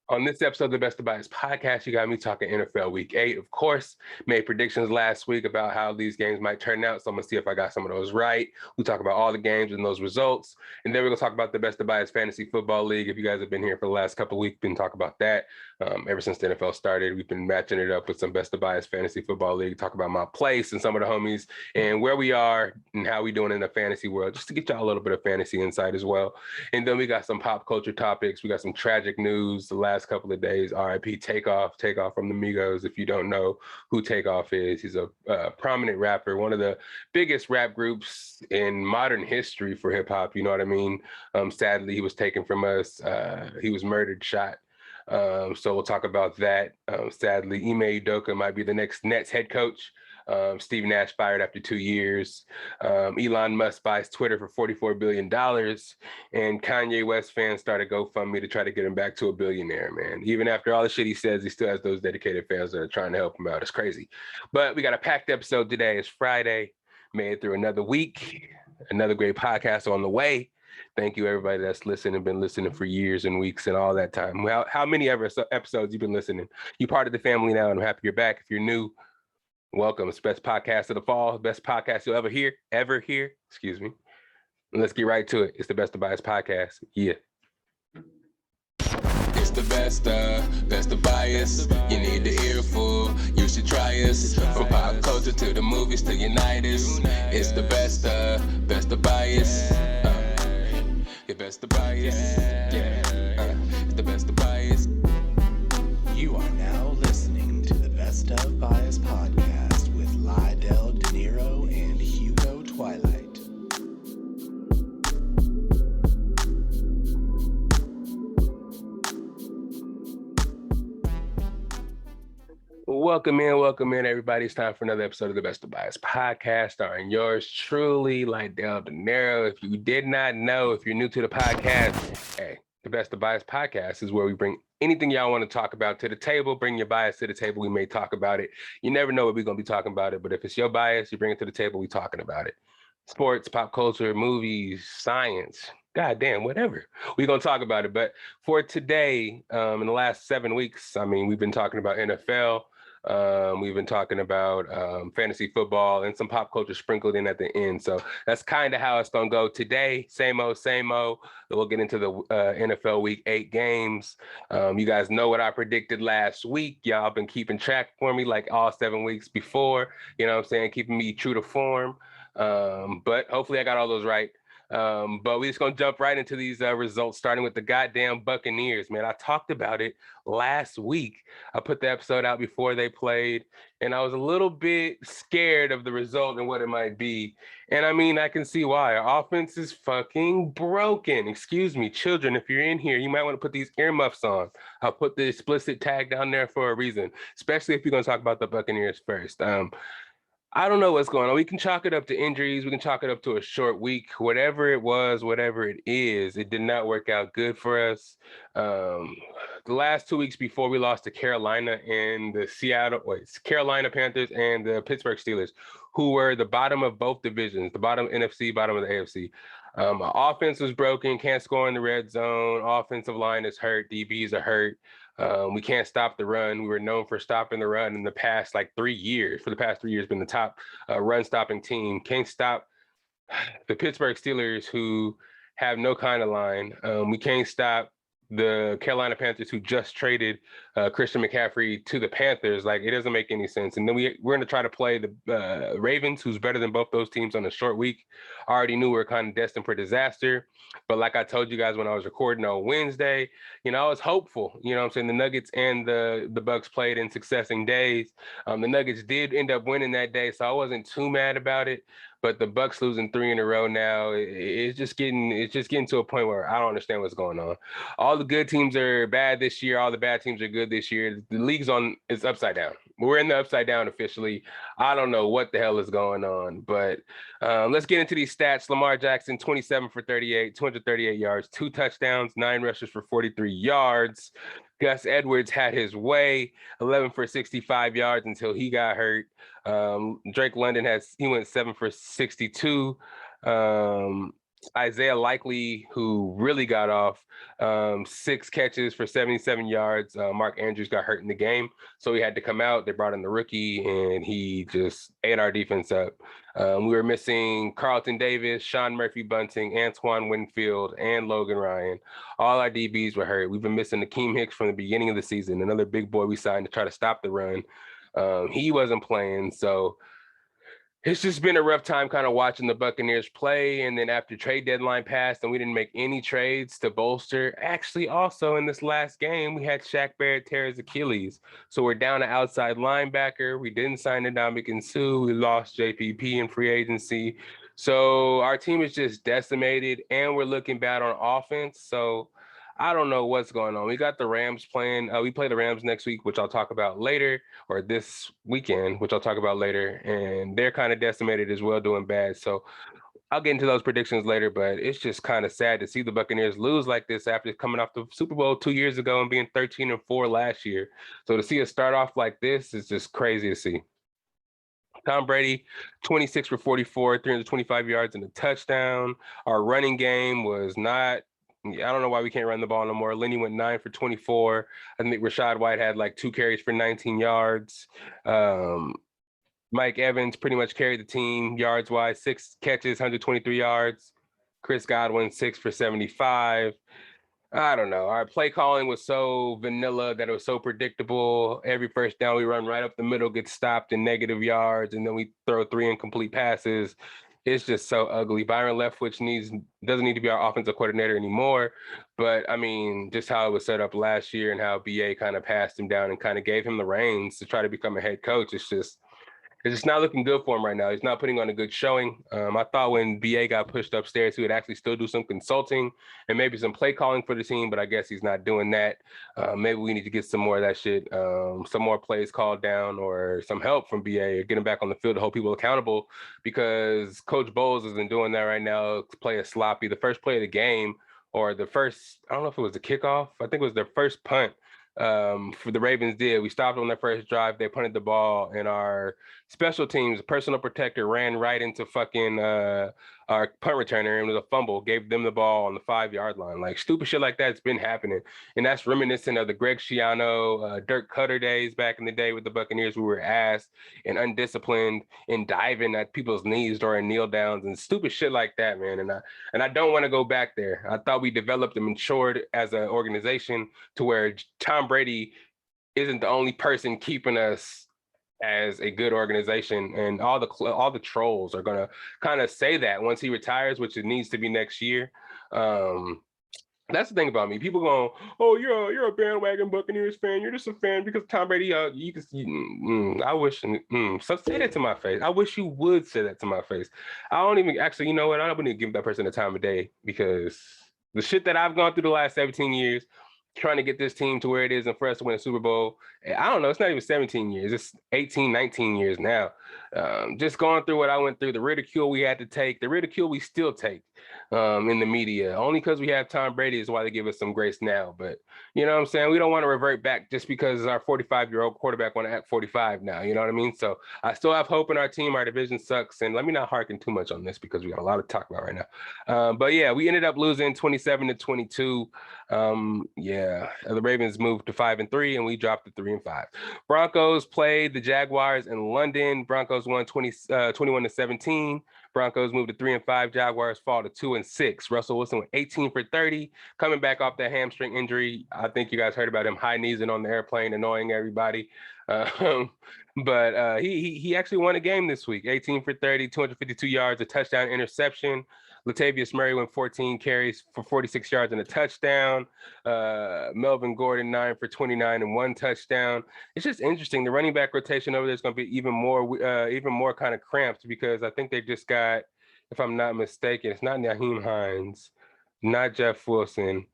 On this episode of the Best of Bias Podcast, you got me talking NFL Week 8. Of course, made predictions last week about how these games might turn out, so I'm going to see if I got some of those right. We talk about all the games and those results, and then we're going to talk about the Best of Bias Fantasy Football League. If you guys have been here for the last couple of weeks, been talking about that. Ever since the NFL started, we've been matching it up with some Best of Bias Fantasy Football League, talk about my place and some of the homies and where we are and how we doing in the fantasy world, just to get y'all a little bit of fantasy insight as well. And then we got some pop culture topics. We got some tragic news the last couple of days. RIP TakeOff from the Migos. If you don't know who TakeOff is, he's a prominent rapper, one of the biggest rap groups in modern history for hip hop. You know what I mean? Sadly, he was taken from us. He was murdered, shot. So we'll talk about that. Sadly, Ime Udoka might be the next Nets head coach. Steve Nash fired after 2 years. Elon Musk buys Twitter for $44 billion. And Kanye West fans started GoFundMe to try to get him back to a billionaire, man. Even after all the shit he says, he still has those dedicated fans that are trying to help him out. It's crazy. But we got a packed episode today. It's Friday. Made it through another week. Another great podcast on the way. Thank you, everybody that's listened and been listening for years and weeks and all that time. How many episodes you've been listening? You're part of the family now, and I'm happy you're back. If you're new, welcome. It's the best podcast of the fall, best podcast you'll ever hear. Excuse me. And let's get right to it. It's the Best of Bias Podcast. Yeah. It's the best of bias. You need the earful. You should try us. From pop culture to the movies to Unitas. It's the best of bias. The best of bias. Yeah. It's the best of bias. You are now listening to the Best of Bias Podcast with Lydell Dinero and Hugo Twilight. Welcome in, everybody. It's time for another episode of the Best of Bias Podcast, starring yours truly, Lydell Dinero. If you did not know, if you're new to the podcast, hey, the Best of Bias Podcast is where we bring anything y'all want to talk about to the table. Bring your bias to the table. We may talk about it. You never know what we're going to be talking about it, but if it's your bias, you bring it to the table, we talking about it. Sports, pop culture, movies, science, goddamn, whatever. We're going to talk about it. But for today, in the last 7 weeks, I mean, we've been talking about NFL. We've been talking about fantasy football and some pop culture sprinkled in at the end. So that's kind of how it's going to go today. Same old. We'll get into the NFL Week 8 games. You guys know what I predicted last week. Y'all been keeping track for me like all 7 weeks before. You know what I'm saying? Keeping me true to form. But hopefully I got all those right. But we're just going to jump right into these results, starting with the goddamn Buccaneers, man. I talked about it last week. I put the episode out before they played, and I was a little bit scared of the result and what it might be. And I mean, I can see why. Our offense is fucking broken. Excuse me, children, if you're in here, you might want to put these earmuffs on. I'll put the explicit tag down there for a reason, especially if you're going to talk about the Buccaneers first. I don't know what's going on. We can chalk it up to injuries. We can chalk it up to a short week. Whatever it was, whatever it is, it did not work out good for us. The last 2 weeks before we lost to Carolina and the Carolina Panthers and the Pittsburgh Steelers, who were the bottom of both divisions, the bottom NFC, bottom of the AFC. Our offense was broken, can't score in the red zone. Offensive line is hurt. DBs are hurt. We can't stop the run. We were known for stopping the run in the past 3 years. For the past 3 years, been the top run-stopping team. Can't stop the Pittsburgh Steelers, who have no kind of line. We can't stop the Carolina Panthers, who just traded Christian McCaffrey to the Panthers. It doesn't make any sense. And then we're going to try to play the Ravens, who's better than both those teams, on a short week. I already knew we were kind of destined for disaster. But like I told you guys when I was recording on Wednesday, I was hopeful. You know what I'm saying? The Nuggets and the Bucks played in succeeding days. The Nuggets did end up winning that day, so I wasn't too mad about it. But the Bucks losing 3 in a row now, it's just getting to a point where I don't understand what's going on. All the good teams are bad this year. All the bad teams are good this year. The league's is upside down. We're in the upside down officially. I don't know what the hell is going on, but let's get into these stats. Lamar Jackson, 27 for 38, 238 yards, 2 touchdowns, 9 rushes for 43 yards. Gus Edwards had his way, 11 for 65 yards until he got hurt. Drake London went 7 for 62. Isaiah Likely, who really got off, 6 catches for 77 yards. Mark Andrews got hurt in the game, so he had to come out. They brought in the rookie, and he just ate our defense up. We were missing Carlton Davis, Sean Murphy-Bunting, Antoine Winfield, and Logan Ryan. All our DBs were hurt. We've been missing Akeem Hicks from the beginning of the season, another big boy we signed to try to stop the run. He wasn't playing, so it's just been a rough time kind of watching the Buccaneers play. And then after trade deadline passed and we didn't make any trades to bolster. Actually, also in this last game, we had Shaq Barrett tear his Achilles. So we're down an outside linebacker. We didn't sign Ndamukong Suh. We lost JPP in free agency. So our team is just decimated and we're looking bad on offense. So I don't know what's going on. We got the Rams playing. We play the Rams next week, which I'll talk about later, or this weekend, which I'll talk about later. And they're kind of decimated as well, doing bad. So I'll get into those predictions later, but it's just kind of sad to see the Buccaneers lose like this after coming off the Super Bowl 2 years ago and being 13-4 last year. So to see us start off like this is just crazy to see. Tom Brady, 26 for 44, 325 yards and a touchdown. Our running game was not, I don't know why we can't run the ball no more. Lenny went 9 for 24. I think Rashad White had like 2 carries for 19 yards. Mike Evans pretty much carried the team yards-wise, 6 catches, 123 yards. Chris Godwin, 6 for 75. I don't know. Our play calling was so vanilla that it was so predictable. Every first down we run right up the middle gets stopped in negative yards, and then we throw 3 incomplete passes. It's just so ugly. Byron Leftwich doesn't need to be our offensive coordinator anymore. But I mean, just how it was set up last year and how BA kind of passed him down and kind of gave him the reins to try to become a head coach. It's just not looking good for him right now. He's not putting on a good showing. I thought when BA got pushed upstairs, he would actually still do some consulting and maybe some play calling for the team, but I guess he's not doing that. Maybe we need to get some more of that shit, some more plays called down or some help from BA or get him back on the field to hold people accountable, because Coach Bowles isn't doing that right now. Play is sloppy. The first play of the game, or the first, I don't know if it was the kickoff, I think it was their first punt for the Ravens did. We stopped on their first drive. They punted the ball, and our special teams personal protector ran right into fucking our punt returner, and it was a fumble, gave them the ball on the 5-yard line. Like, stupid shit like that's been happening. And that's reminiscent of the Greg Schiano, Dirk Cutter days back in the day with the Buccaneers. We were ass and undisciplined and diving at people's knees during kneel downs and stupid shit like that, man. And I don't want to go back there. I thought we developed and matured as an organization to where Tom Brady isn't the only person keeping us as a good organization, and all the trolls are gonna kind of say that once he retires, which it needs to be next year. That's the thing about me. People going, "Oh, you're a bandwagon Buccaneers fan. You're just a fan because Tom Brady." I wish. So say that to my face. I wish you would say that to my face. I don't even actually. You know what? I don't even give that person the time of day, because the shit that I've gone through the last 17 years, trying to get this team to where it is and for us to win a Super Bowl. I don't know. It's not even 17 years. It's 18, 19 years now. Just going through what I went through, the ridicule we had to take, the ridicule we still take in the media. Only because we have Tom Brady is why they give us some grace now. But you know what I'm saying? We don't want to revert back just because our 45-year-old quarterback want to act 45 now. You know what I mean? So I still have hope in our team. Our division sucks. And let me not harken too much on this because we got a lot to talk about right now. But yeah, we ended up losing 27-22. The Ravens moved to 5-3 and we dropped to 3-5. Broncos played the Jaguars in London. Broncos won 21-17. Broncos moved to 3-5. Jaguars fall to 2-6. Russell Wilson went 18 for 30, coming back off that hamstring injury. I think you guys heard about him high kneesing on the airplane, annoying everybody. But he actually won a game this week. 18 for 30, 252 yards, a touchdown, interception. Latavius Murray went 14 carries for 46 yards and a touchdown. Melvin Gordon 9 for 29 and 1 touchdown. It's just interesting. The running back rotation over there is going to be even more kind of cramped, because I think they just got, if I'm not mistaken, it's not Nyheim Hines, not Jeff Wilson.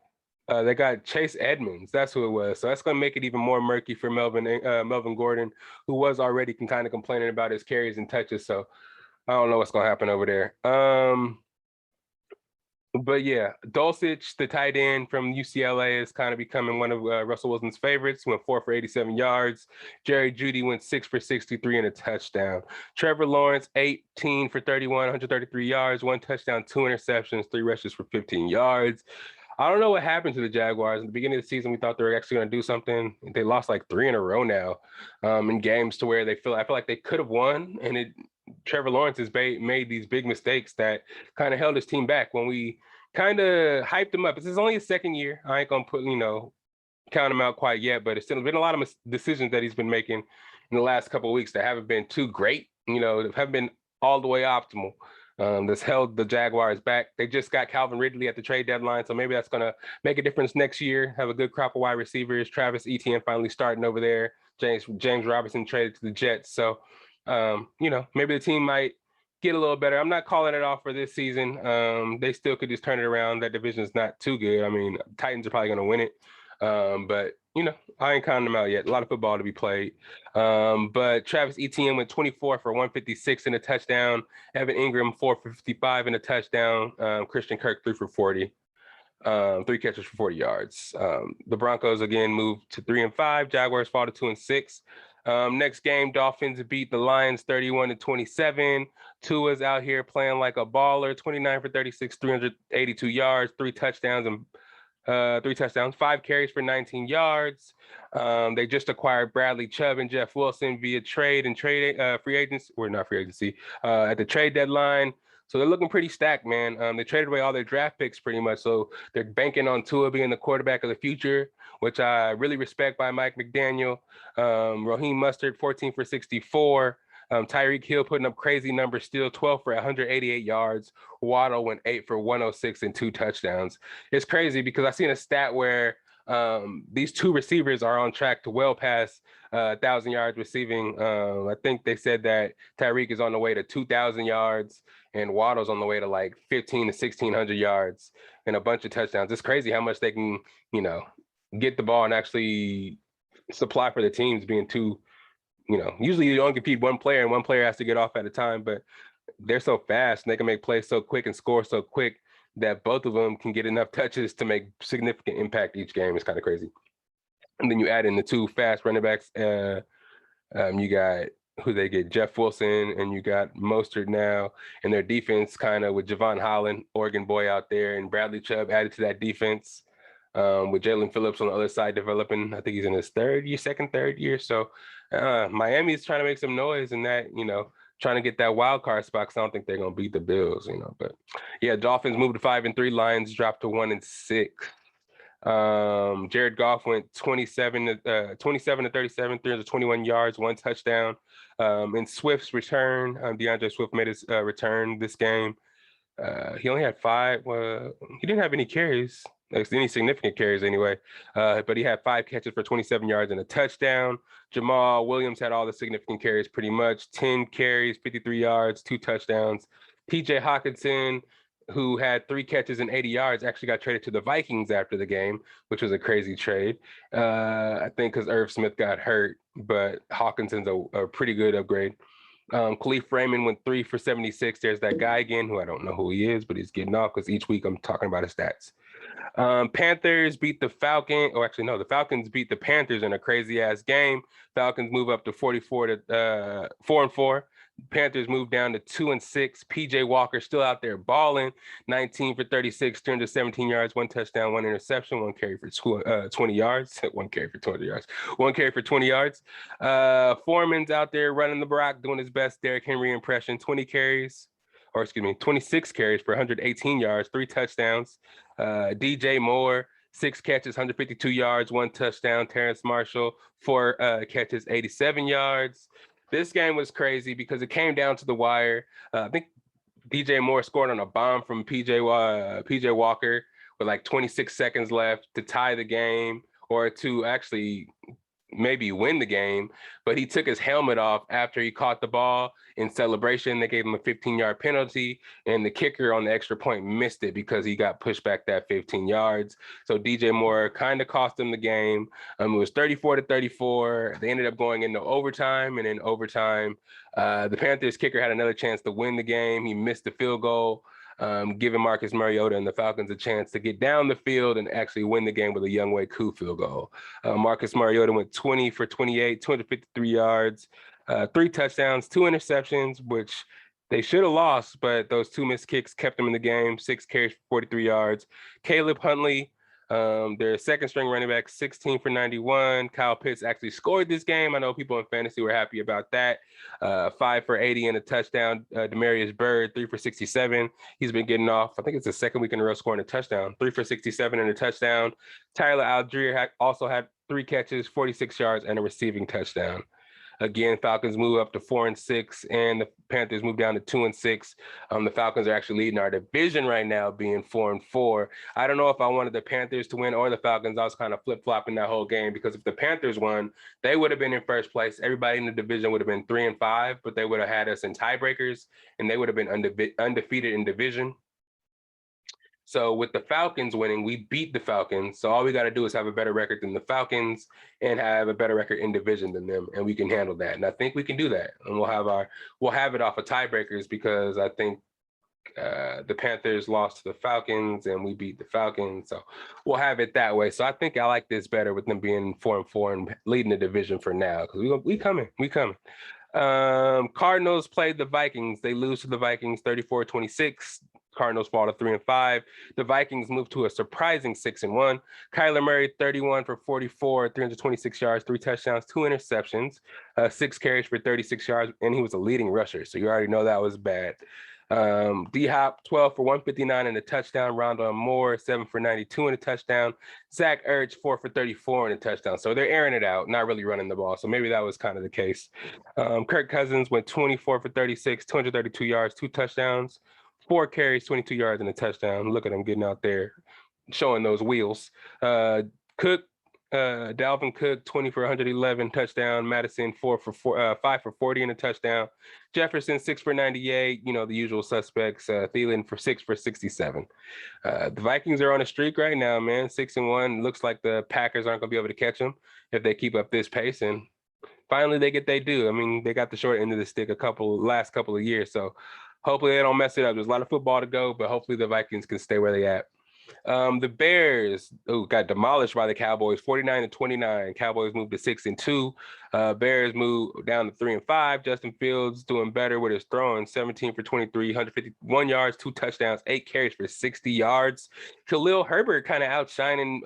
They got Chase Edmonds. That's who it was. So that's going to make it even more murky for Melvin Gordon, who was already kind of complaining about his carries and touches. So I don't know what's going to happen over there. But yeah, Dulcich, the tight end from UCLA, is kind of becoming one of Russell Wilson's favorites. He went 4 for 87 yards. Jerry Jeudy went 6 for 63 and a touchdown. Trevor Lawrence, 18 for 31, 133 yards, 1 touchdown, 2 interceptions, 3 rushes for 15 yards. I don't know what happened to the Jaguars. At the beginning of the season, we thought they were actually going to do something. They lost like 3 in a row now in games to where I feel like they could have won. And Trevor Lawrence has made these big mistakes that kind of held his team back when we kind of hyped him up. This is only his second year. I ain't going to count him out quite yet, but it's still been a lot of decisions that he's been making in the last couple of weeks that haven't been too great, haven't been all the way optimal. That's held the Jaguars back. They just got Calvin Ridley at the trade deadline, so maybe that's going to make a difference next year. Have a good crop of wide receivers. Travis Etienne finally starting over there. James Robinson traded to the Jets, so maybe the team might get a little better. I'm not calling it off for this season. They still could just turn it around. That division is not too good. I mean, Titans are probably going to win it, but I ain't counting them out yet. A lot of football to be played. But Travis Etienne went 24 for 156 and a touchdown. Evan Ingram 4 for 55 and a touchdown. Christian Kirk 3 for 40. 3 catches for 40 yards. The Broncos again moved to 3-5. Jaguars fall to 2-6. Next game, Dolphins beat the Lions 31-27. Tua's out here playing like a baller. 29 for 36, 382 yards, 3 touchdowns, 5 carries for 19 yards. They just acquired Bradley Chubb and Jeff Wilson via free agency, or not free agency, at the trade deadline. So they're looking pretty stacked, man. They traded away all their draft picks pretty much. So they're banking on Tua being the quarterback of the future, which I really respect by Mike McDaniel. Raheem Mostert, 14 for 64. Tyreek Hill putting up crazy numbers still, 12 for 188 yards. Waddle went 8 for 106 and 2 touchdowns. It's crazy because I seen a stat where these 2 receivers are on track to well past 1,000 yards receiving. I think they said that Tyreek is on the way to 2,000 yards and Waddle's on the way to like 1,500 to 1,600 yards and a bunch of touchdowns. It's crazy how much they can, get the ball and actually supply for the teams being 2. Usually you only compete one player and one player has to get off at a time, but they're so fast and they can make plays so quick and score so quick that both of them can get enough touches to make significant impact each game. It's kind of crazy. And then you add in the 2 fast running backs. You got who they get, Jeff Wilson, and you got Mostert now, and their defense kind of with Javon Holland, Oregon boy out there, and Bradley Chubb added to that defense. With Jalen Phillips on the other side developing. I think he's in his third year. So Miami's trying to make some noise in that, trying to get that wild card spot because I don't think they're going to beat the Bills, But yeah, Dolphins moved to 5-3. Lions dropped to 1-6. Jared Goff went 27 to 37, 321 yards, 1 touchdown. In Swift's return, DeAndre Swift made his return this game. He only had 5. He didn't have any carries. Any significant carries anyway, but he had 5 catches for 27 yards and a touchdown. Jamal Williams had all the significant carries pretty much, 10 carries, 53 yards, 2 touchdowns. TJ Hawkinson, who had 3 catches and 80 yards, actually got traded to the Vikings after the game, which was a crazy trade. I think because Irv Smith got hurt, but Hawkinson's a pretty good upgrade. Khalif Raymond went 3 for 76. There's that guy again who I don't know who he is, but he's getting off because each week I'm talking about his stats. Panthers beat the Falcons. Oh, actually, no, the Falcons beat the Panthers in a crazy ass game. Falcons move up to 4-4. Panthers move down to 2-6. PJ Walker still out there balling, 19 for 36, 317 yards, 1 touchdown, 1 interception, 1 carry for 20 yards, 1 carry for 200 yards, 1 carry for 20 yards. Foreman's out there running the block, doing his best Derrick Henry impression, 26 carries for 118 yards, 3 touchdowns. DJ Moore, 6 catches, 152 yards, 1 touchdown. Terrence Marshall, 4 catches, 87 yards. This game was crazy because it came down to the wire. I think DJ Moore scored on a bomb from PJ Walker with like 26 seconds left to tie the game or to actually maybe win the game, but he took his helmet off after he caught the ball in celebration. They gave him a 15-yard penalty, and the kicker on the extra point missed it because he got pushed back that 15 yards. So DJ Moore kind of cost them the game. It was 34-34. They ended up going into overtime, and in overtime, the Panthers kicker had another chance to win the game. He missed the field goal. giving Marcus Mariota and the Falcons a chance to get down the field and actually win the game with a Younghoe Koo field goal. Marcus Mariota went 20 for 28, 253 yards, 3 touchdowns, 2 interceptions, which they should have lost, but those 2 missed kicks kept them in the game. 6 carries for 43 yards. Caleb Huntley, their second string running back, 16 for 91. Kyle Pitts actually scored this game. I know people in fantasy were happy about that. 5 for 80 and a touchdown. Demarius Byrd, 3 for 67. He's been getting off. I think it's the second week in a row scoring a touchdown. 3 for 67 and a touchdown. Tyler Algier also had 3 catches, 46 yards, and a receiving touchdown. Again, Falcons move up to 4-6, and the Panthers move down to 2-6. The Falcons are actually leading our division right now, being 4-4. I don't know if I wanted the Panthers to win or the Falcons. I was kind of flip-flopping that whole game because if the Panthers won, they would have been in first place. Everybody in the division would have been 3-5, but they would have had us in tiebreakers, and they would have been undefeated in division. So with the Falcons winning, we beat the Falcons. So all we got to do is have a better record than the Falcons and have a better record in division than them, and we can handle that. And I think we can do that. And we'll have it off of tiebreakers because I think the Panthers lost to the Falcons and we beat the Falcons. So we'll have it that way. So I think I like this better with them being 4-4 and leading the division for now because we coming. Cardinals played the Vikings. They lose to the Vikings 34-26. Cardinals fall to 3-5. The Vikings move to a surprising 6-1. Kyler Murray, 31 for 44, 326 yards, 3 touchdowns, 2 interceptions, 6 carries for 36 yards, and he was a leading rusher. So you already know that was bad. D-Hop, 12 for 159 and a touchdown. Rondale Moore, 7 for 92 and a touchdown. Zach Ertz, 4 for 34 and a touchdown. So they're airing it out, not really running the ball. So maybe that was kind of the case. Kirk Cousins went 24 for 36, 232 yards, 2 touchdowns. 4 carries, 22 yards, and a touchdown. Look at him getting out there, showing those wheels. Dalvin Cook, 20 for 111, touchdown. Madison, 5 for 40 and a touchdown. Jefferson, 6 for 98. You know, the usual suspects. Thielen for 6 for 67. The Vikings are on a streak right now, man. 6-1. Looks like the Packers aren't going to be able to catch them if they keep up this pace. And finally, they get they do. I mean, they got the short end of the stick last couple of years. So hopefully they don't mess it up. There's a lot of football to go, but hopefully the Vikings can stay where they at. The Bears got demolished by the Cowboys, 49-29. Cowboys moved to 6-2. Bears moved down to 3-5. Justin Fields doing better with his throwing, 17 for 23, 151 yards, 2 touchdowns, 8 carries for 60 yards. Khalil Herbert kind of outshining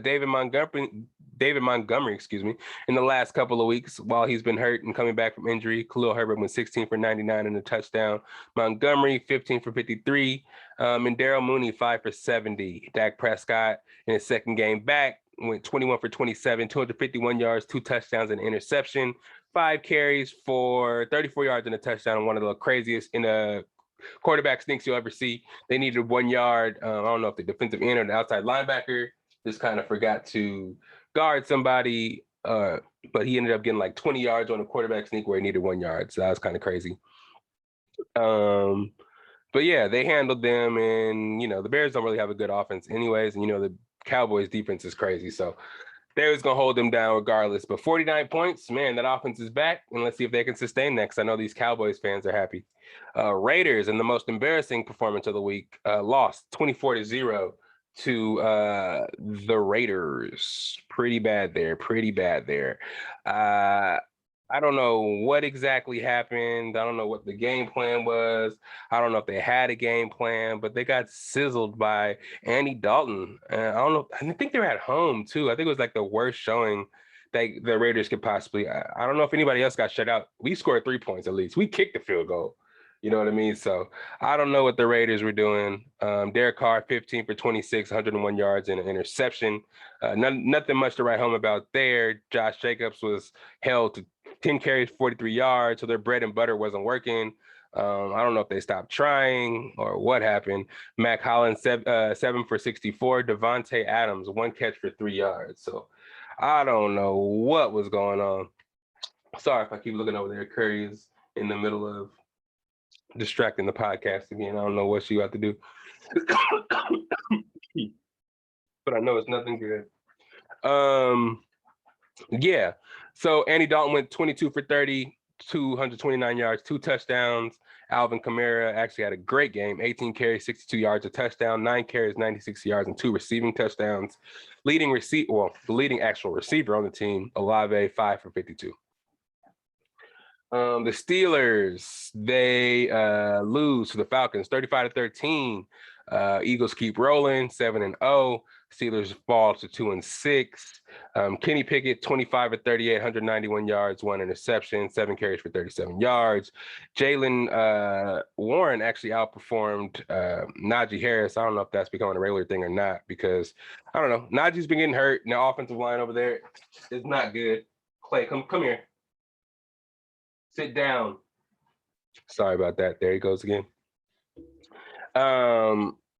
David Montgomery, in the last couple of weeks while he's been hurt and coming back from injury. Khalil Herbert went 16 for 99 and a touchdown. Montgomery, 15 for 53. And Darrell Mooney, 5 for 70. Dak Prescott in his second game back went 21 for 27, 251 yards, 2 touchdowns and an interception, 5 carries for 34 yards and a touchdown. One of the craziest in a quarterback sneaks you'll ever see. They needed 1 yard. I don't know if the defensive end or the outside linebacker just kind of forgot to guard somebody, but he ended up getting like 20 yards on a quarterback sneak where he needed 1 yard. So that was kind of crazy. But yeah, they handled them, and the Bears don't really have a good offense anyways, and the Cowboys defense is crazy. So they was gonna hold them down regardless. But 49 points, man, that offense is back, and let's see if they can sustain that, because I know these Cowboys fans are happy. Raiders, in the most embarrassing performance of the week, lost 24-0 to the Raiders. Pretty bad there. I don't know what exactly happened. I don't know what the game plan was. I don't know if they had a game plan, but they got sizzled by Andy Dalton. I don't know. I think they were at home too. I think it was like the worst showing that the Raiders could possibly. I don't know if anybody else got shut out. We scored 3 points at least. We kicked the field goal. You know what I mean? So I don't know what the Raiders were doing. Derek Carr, 15 for 26, 101 yards and an interception. Nothing much to write home about there. Josh Jacobs was held to 10 carries, 43 yards. So their bread and butter wasn't working. I don't know if they stopped trying or what happened. Mac Hollins, 7 for 64. Devontae Adams, 1 catch for 3 yards. So I don't know what was going on. Sorry if I keep looking over there. Curry is in the middle of distracting the podcast again. I don't know what she got to do. But I know it's nothing good. Yeah. So Andy Dalton went 22 for 30, 229 yards, 2 touchdowns. Alvin Kamara actually had a great game, 18 carries, 62 yards, a touchdown, 9 carries, 96 yards, and 2 receiving touchdowns. The leading actual receiver on the team, Olave, 5 for 52. The Steelers, they lose to the Falcons 35-13. Eagles keep rolling 7-0. Steelers fall to 2-6. Kenny Pickett 25-38, 191 yards, 1 interception, 7 carries for 37 yards. Jaylen Warren actually outperformed Najee Harris. I don't know if that's becoming a regular thing or not, because I don't know. Najee's been getting hurt, and the offensive line over there is not good. Clay, come here. Sit down. Sorry about that. There he goes again.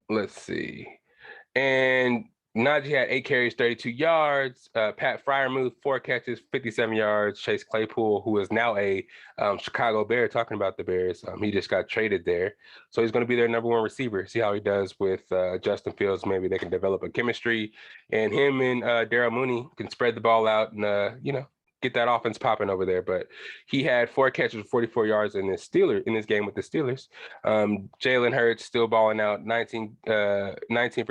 Let's see. And Najee had 8 carries, 32 yards. Pat Freiermuth, 4 catches, 57 yards. Chase Claypool, who is now a Chicago Bear, talking about the Bears. He just got traded there. So he's going to be their number 1 receiver. See how he does with Justin Fields. Maybe they can develop a chemistry. And him and Darryl Mooney can spread the ball out and, get that offense popping over there. But he had 4 catches, 44 yards in this game with the Steelers. Jalen Hurts still balling out, 19 for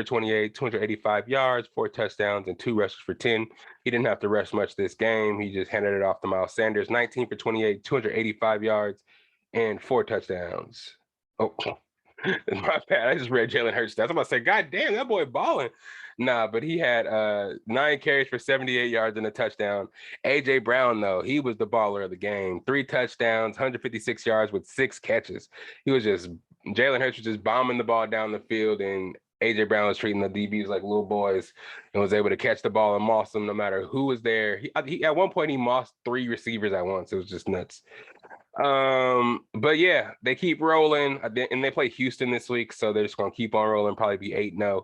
28, 285 yards, 4 touchdowns, and 2 rushes for 10. He didn't have to rush much this game. He just handed it off to Miles Sanders, 19 for 28, 285 yards, and 4 touchdowns. Oh, my bad. I just read Jalen Hurts stats. I'm about to say, God damn, that boy balling. Nah, but he had 9 carries for 78 yards and a touchdown. A.J. Brown, though, he was the baller of the game. 3 touchdowns, 156 yards with 6 catches. Jalen Hurts was just bombing the ball down the field, and A.J. Brown was treating the DBs like little boys and was able to catch the ball and moss them no matter who was there. He at one point, he mossed 3 receivers at once. It was just nuts. But yeah, they keep rolling, and they play Houston this week, so they're just gonna keep on rolling, probably be 8-0.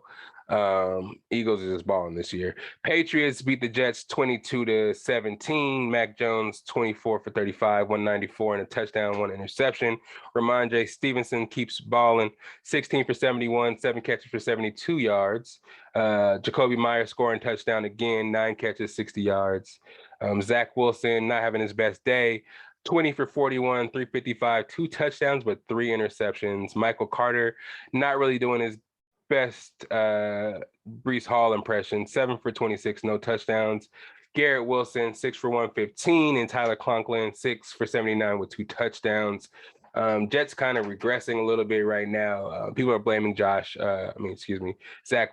Eagles is just balling this year. Patriots beat the Jets 22-17. Mac Jones 24 for 35, 194 and a touchdown, 1 interception. Ramondre Stevenson keeps balling, 16 for 71, 7 catches for 72 yards. Jacoby Myers scoring touchdown again, 9 catches, 60 yards. Zach Wilson not having his best day. 20 for 41, 355, 2 touchdowns, but 3 interceptions. Michael Carter not really doing his best Breece Hall impression, 7 for 26, no touchdowns. Garrett Wilson, 6 for 115, and Tyler Conklin, 6 for 79 with 2 touchdowns. Jets kind of regressing a little bit right now. People are blaming Zach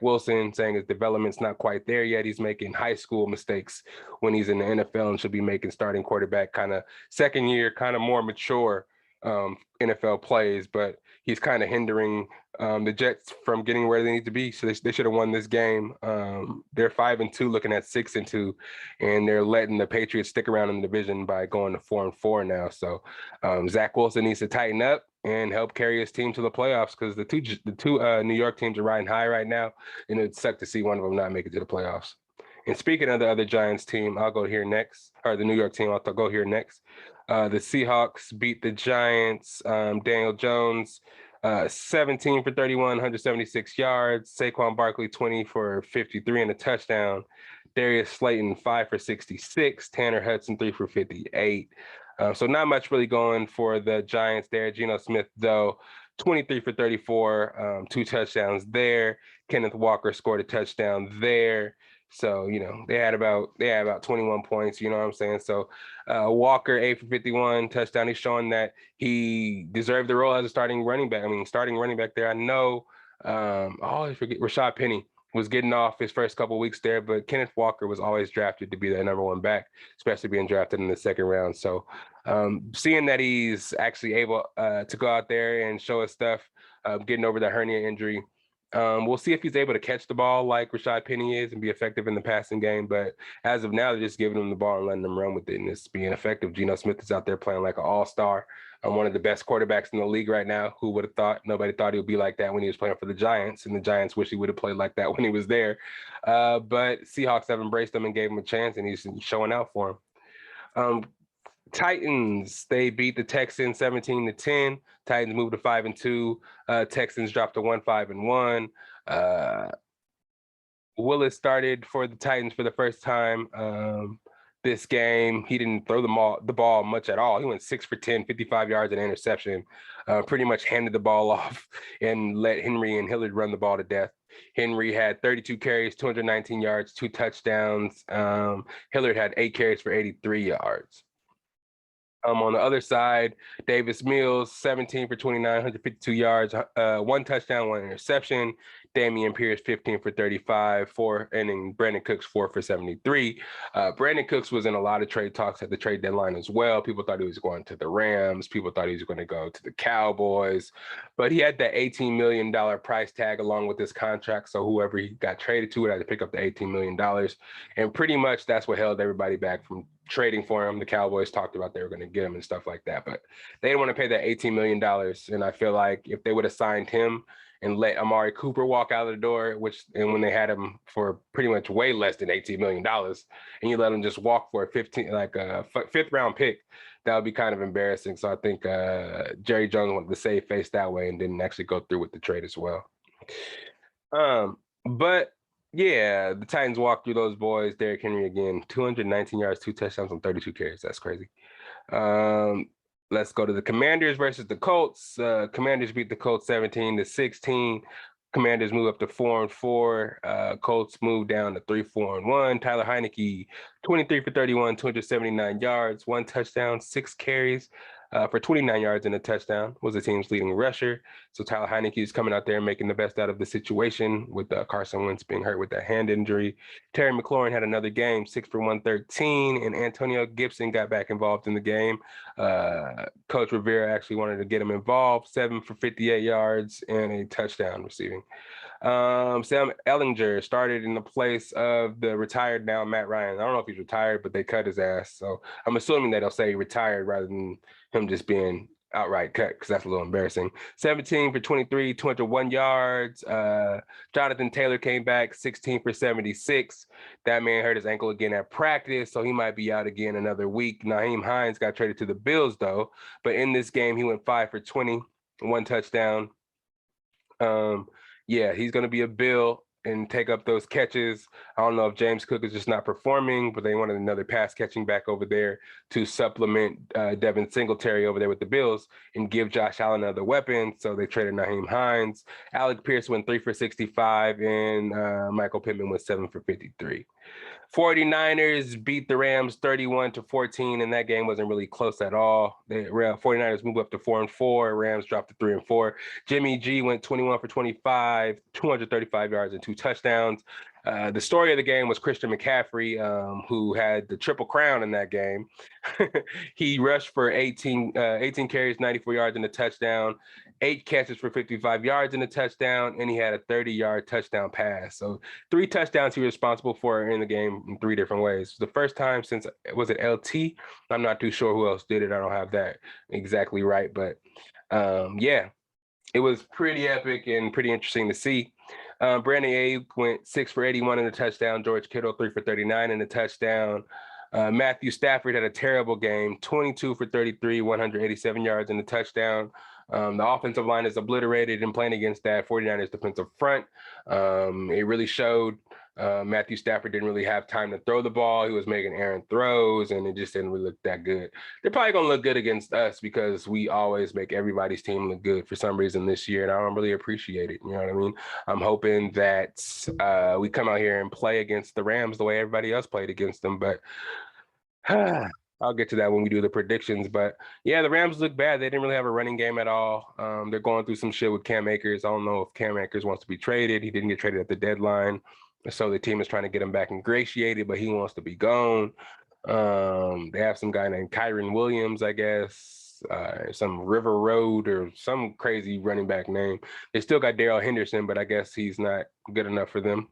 Wilson, saying his development's not quite there yet. He's making high school mistakes when he's in the NFL and should be making starting quarterback kind of second year, kind of more mature NFL plays, but he's kind of hindering the Jets from getting where they need to be. So they should have won this game. They're 5-2, looking at 6-2, and they're letting the Patriots stick around in the division by going to 4-4 now. So Zach Wilson needs to tighten up and help carry his team to the playoffs, because the two New York teams are riding high right now, and it'd suck to see one of them not make it to the playoffs. And speaking of the other Giants team, I'll go here next, or the New York team, I'll go here next. The Seahawks beat the Giants. Daniel Jones, 17 for 31, 176 yards. Saquon Barkley, 20 for 53 and a touchdown. Darius Slayton, 5 for 66. Tanner Hudson, 3 for 58. So not much really going for the Giants there. Geno Smith, though, 23 for 34, 2 touchdowns there. Kenneth Walker scored a touchdown there. So, they had about 21 points, you know what I'm saying? So Walker, 8 for 51, touchdown. He's showing that he deserved the role as a starting running back there. I know, I always forget, Rashad Penny was getting off his first couple of weeks there, but Kenneth Walker was always drafted to be the number 1 back, especially being drafted in the second round. So seeing that he's actually able to go out there and show his stuff, getting over the hernia injury, we'll see if he's able to catch the ball like Rashad Penny is and be effective in the passing game. But as of now, they're just giving him the ball and letting him run with it, and it's being effective. Geno Smith is out there playing like an all-star. One of the best quarterbacks in the league right now. Who would have thought? Nobody thought he would be like that when he was playing for the Giants, and the Giants wish he would have played like that when he was there. But Seahawks have embraced him and gave him a chance, and he's showing out for him. Titans, they beat the Texans 17-10. Titans moved to 5-2. Texans dropped to 5-1. Willis started for the Titans for the first time. this game. He didn't throw the ball much at all. He went 6 for 10, 55 yards and an interception. Pretty much handed the ball off and let Henry and Hillard run the ball to death. Henry had 32 carries, 219 yards, 2 touchdowns. Hillard had 8 carries for 83 yards. On the other side, Davis Mills, 17 for 29, 152 yards, 1 touchdown, 1 interception. Damian Pierce, 15 for 35, 4, and then Brandon Cooks, 4 for 73. Brandon Cooks was in a lot of trade talks at the trade deadline as well. People thought he was going to the Rams. People thought he was going to go to the Cowboys. But he had that $18 million price tag along with his contract. So whoever he got traded to would have to pick up the $18 million. And pretty much that's what held everybody back from trading for him. The Cowboys talked about they were going to get him and stuff like that, but they didn't want to pay that $18 million. And I feel like if they would have signed him and let Amari Cooper walk out of the door, and when they had him for pretty much way less than $18 million, and you let him just walk for a 5th round pick, that would be kind of embarrassing. So I think Jerry Jones wanted to save face that way and didn't actually go through with the trade as well. But yeah, the Titans walked through those boys. Derrick Henry again, 219 yards, 2 touchdowns on 32 carries. That's crazy. Let's go to the Commanders versus the Colts. Commanders beat the Colts 17-16. Commanders move up to 4-4. Colts move down to 3-4-1. Tyler Heineke, 23 for 31, 279 yards, 1 touchdown, 6 carries. For 29 yards and a touchdown, was the team's leading rusher. So Tyler Heineke is coming out there and making the best out of the situation with Carson Wentz being hurt with that hand injury. Terry McLaurin had another game, 6 for 113, and Antonio Gibson got back involved in the game. Coach Rivera actually wanted to get him involved, 7 for 58 yards and a touchdown receiving. Sam Ehlinger started in the place of the retired now Matt Ryan. I don't know if he's retired, but they cut his ass. So I'm assuming that they'll say retired rather than him just being outright cut, because that's a little embarrassing. 17 for 23, 201 yards. Jonathan Taylor came back, 16 for 76. That man hurt his ankle again at practice, so he might be out again another week. Nyheim Hines got traded to the Bills, though. But in this game, he went 5 for 20, 1 touchdown. Yeah, he's going to be a Bill and take up those catches. I don't know if James Cook is just not performing, but they wanted another pass catching back over there to supplement Devin Singletary over there with the Bills and give Josh Allen another weapon. So they traded Nyheim Hines. Alec Pierce went 3 for 65, and Michael Pittman went 7 for 53. 49ers beat the Rams 31-14, and that game wasn't really close at all. The 49ers moved up to 4-4. Rams dropped to 3-4. Jimmy G went 21 for 25, 235 yards and 2 touchdowns. The story of the game was Christian McCaffrey, who had the triple crown in that game. He rushed for 18 carries, 94 yards and a touchdown, 8 catches for 55 yards and a touchdown, and he had a 30-yard touchdown pass. So 3 touchdowns he was responsible for in the game in 3 different ways. The first time since, was it LT? I'm not too sure who else did it. I don't have that exactly right, but yeah, it was pretty epic and pretty interesting to see. Brandon Ayuk went 6 for 81 and a touchdown. George Kittle 3 for 39 and a touchdown. Matthew Stafford had a terrible game, 22 for 33, 187 yards and a touchdown. The offensive line is obliterated in playing against that 49ers defensive front. It really showed. Matthew Stafford didn't really have time to throw the ball. He was making errant throws, and it just didn't really look that good. They're probably going to look good against us because we always make everybody's team look good for some reason this year, and I don't really appreciate it. You know what I mean? I'm hoping that we come out here and play against the Rams the way everybody else played against them, but I'll get to that when we do the predictions. But yeah, the Rams look bad. They didn't really have a running game at all. They're going through some shit with Cam Akers. I don't know if Cam Akers wants to be traded. He didn't get traded at the deadline. So the team is trying to get him back ingratiated, but he wants to be gone. They have some guy named Kyron Williams, I guess, some River Road or some crazy running back name. They still got Darrell Henderson, but I guess he's not good enough for them.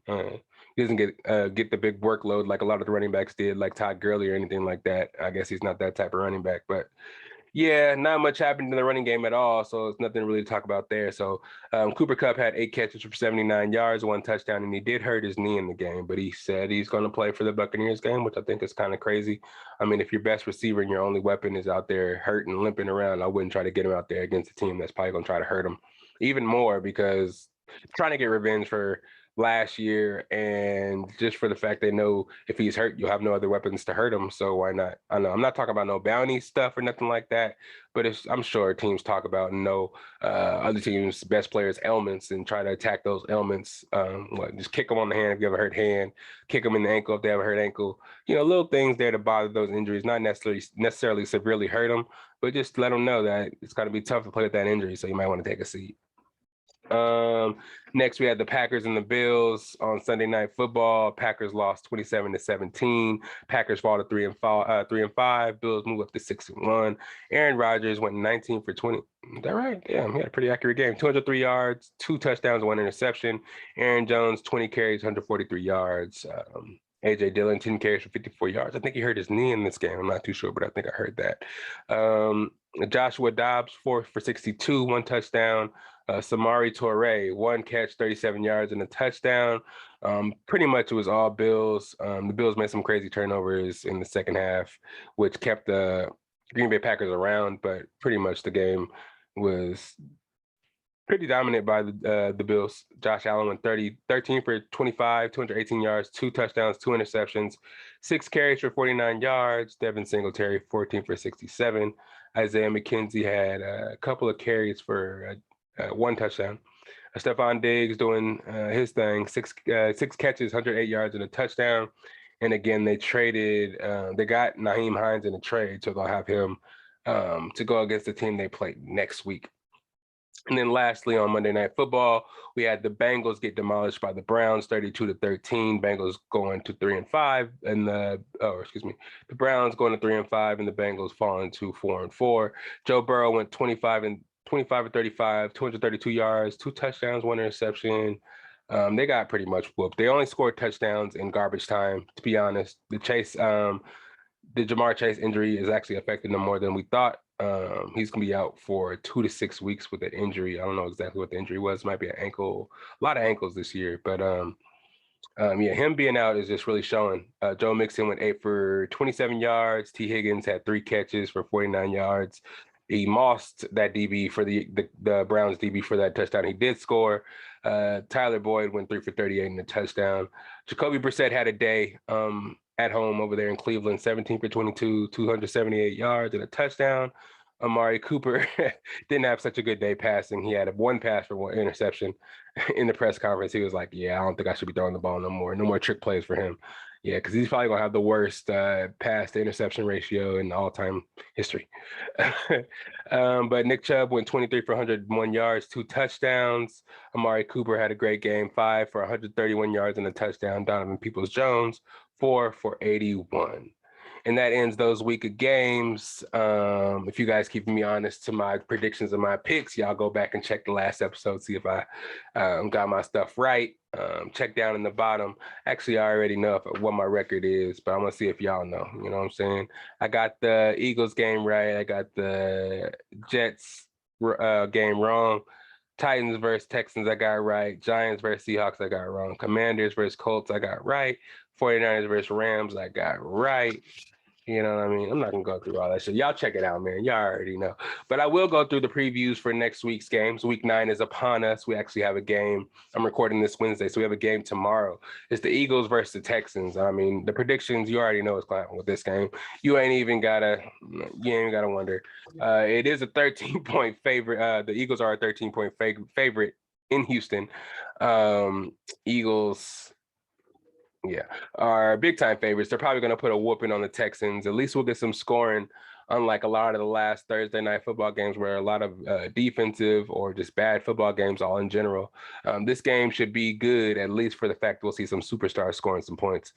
He doesn't get the big workload like a lot of the running backs did, like Todd Gurley or anything like that. I guess he's not that type of running back, but yeah, not much happened in the running game at all, so it's nothing really to talk about there. So Cooper Kupp had 8 catches for 79 yards, 1 touchdown, and he did hurt his knee in the game, but he said he's going to play for the Buccaneers game, which I think is kind of crazy. I mean, if your best receiver and your only weapon is out there hurting, limping around, I wouldn't try to get him out there against a team that's probably going to try to hurt him even more, because trying to get revenge for last year, and just for the fact they know if he's hurt, you'll have no other weapons to hurt him. So why not? I know I'm not talking about no bounty stuff or nothing like that, but I'm sure teams talk about and know other teams' best players' ailments and try to attack those ailments. Just kick them on the hand if you have a hurt hand, kick them in the ankle if they have a hurt ankle. Little things there to bother those injuries, not necessarily severely hurt them, but just let them know that it's going to be tough to play with that injury. So you might want to take a seat. Next we had the Packers and the Bills on Sunday Night Football. Packers lost 27-17. Packers fall to 3-5. Bills move up to 6-1. Aaron Rodgers went 19 for 20. Is that right? Yeah, he had a pretty accurate game. 203 yards, 2 touchdowns, 1 interception. Aaron Jones, 20 carries, 143 yards. AJ Dillon, 10 carries for 54 yards. I think he hurt his knee in this game. I'm not too sure, but I think I heard that. Joshua Dobbs, 4 for 62, 1 touchdown. Samari Toure, 1 catch, 37 yards and a touchdown. Pretty much it was all Bills. The Bills made some crazy turnovers in the second half, which kept the Green Bay Packers around, but pretty much the game was pretty dominant by the Bills. Josh Allen went 13 for 25, 218 yards, 2 touchdowns, 2 interceptions, 6 carries for 49 yards. Devin Singletary, 14 for 67. Isaiah McKenzie had a couple of carries for 1 touchdown. Stephon Diggs doing his thing, 6 catches, 108 yards and a touchdown. And again, they got Nyheim Hines in a trade, so they'll have him to go against the team they play next week. And then lastly, on Monday Night Football, we had the Bengals get demolished by the Browns, 32-13. Bengals going to 3-5, and the Browns going to 3-5, and the Bengals falling to 4-4. Joe Burrow went 25 for 35, 232 yards, 2 touchdowns, 1 interception. They got pretty much whooped. They only scored touchdowns in garbage time, to be honest. The Jamar Chase injury is actually affecting them more than we thought. He's going to be out for 2 to 6 weeks with an injury. I don't know exactly what the injury was. It might be an ankle. A lot of ankles this year. But, him being out is just really showing. Joe Mixon went 8 for 27 yards. T. Higgins had 3 catches for 49 yards. He mossed that DB for the Browns DB for that touchdown. He did score. Tyler Boyd went 3 for 38 in the touchdown. Jacoby Brissett had a day at home over there in Cleveland, 17 for 22, 278 yards and a touchdown. Amari Cooper didn't have such a good day passing. He had 1 pass for 1 interception. In the press conference, he was like, yeah, I don't think I should be throwing the ball no more. No more trick plays for him. Yeah, because he's probably going to have the worst pass to interception ratio in all-time history. But Nick Chubb went 23 for 101 yards, 2 touchdowns. Amari Cooper had a great game, 5 for 131 yards and a touchdown. Donovan Peoples-Jones, 4 for 81. And that ends those week of games. If you guys keep me honest to my predictions and my picks, y'all go back and check the last episode, see if I got my stuff right. Check down in the bottom. Actually, I already know what my record is, but I'm going to see if y'all know. You know what I'm saying? I got the Eagles game right. I got the Jets game wrong. Titans versus Texans, I got right. Giants versus Seahawks, I got wrong. Commanders versus Colts, I got right. 49ers versus Rams, I got right. You know what I mean? I'm not going to go through all that shit. Y'all check it out, man. Y'all already know. But I will go through the previews for next week's games. Week 9 is upon us. We actually have a game. I'm recording this Wednesday, so we have a game tomorrow. It's the Eagles versus the Texans. I mean, the predictions, you already know what's going to happen with this game. You ain't even got to wonder. It is a 13-point favorite. The Eagles are a 13-point favorite in Houston. Eagles... are big time favorites. They're probably going to put a whooping on the Texans. At least we'll get some scoring, unlike a lot of the last Thursday night football games where a lot of defensive or just bad football games all in general. This game should be good, at least for the fact we'll see some superstars scoring some points.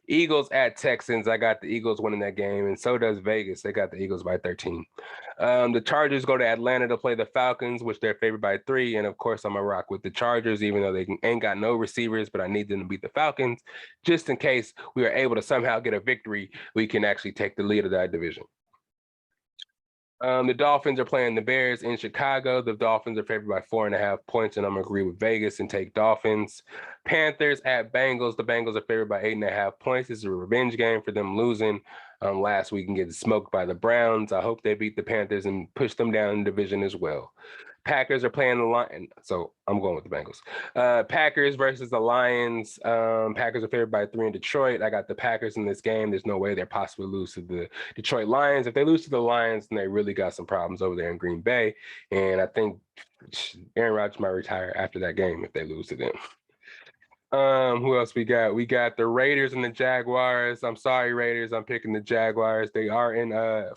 Eagles at Texans. I got the Eagles winning that game, and so does Vegas. They got the Eagles by 13. The Chargers go to Atlanta to play the Falcons, which they're favored by 3. And of course, I'm going to rock with the Chargers, even though they ain't got no receivers, but I need them to beat the Falcons. Just in case we are able to somehow get a victory, we can actually take the lead of that division. The Dolphins are playing the Bears in Chicago. The Dolphins are favored by 4.5 points, and I'm going to agree with Vegas and take Dolphins. Panthers at Bengals. The Bengals are favored by 8.5 points. This is a revenge game for them losing last week and getting smoked by the Browns. I hope they beat the Panthers and push them down in the division as well. Packers are playing the Lions. So I'm going with the Bengals. Packers versus the Lions. Packers are favored by 3 in Detroit. I got the Packers in this game. There's no way they're possibly lose to the Detroit Lions. If they lose to the Lions, then they really got some problems over there in Green Bay. And I think Aaron Rodgers might retire after that game if they lose to them. Who else we got? We got the Raiders and the Jaguars. I'm sorry, Raiders. I'm picking the Jaguars. They are in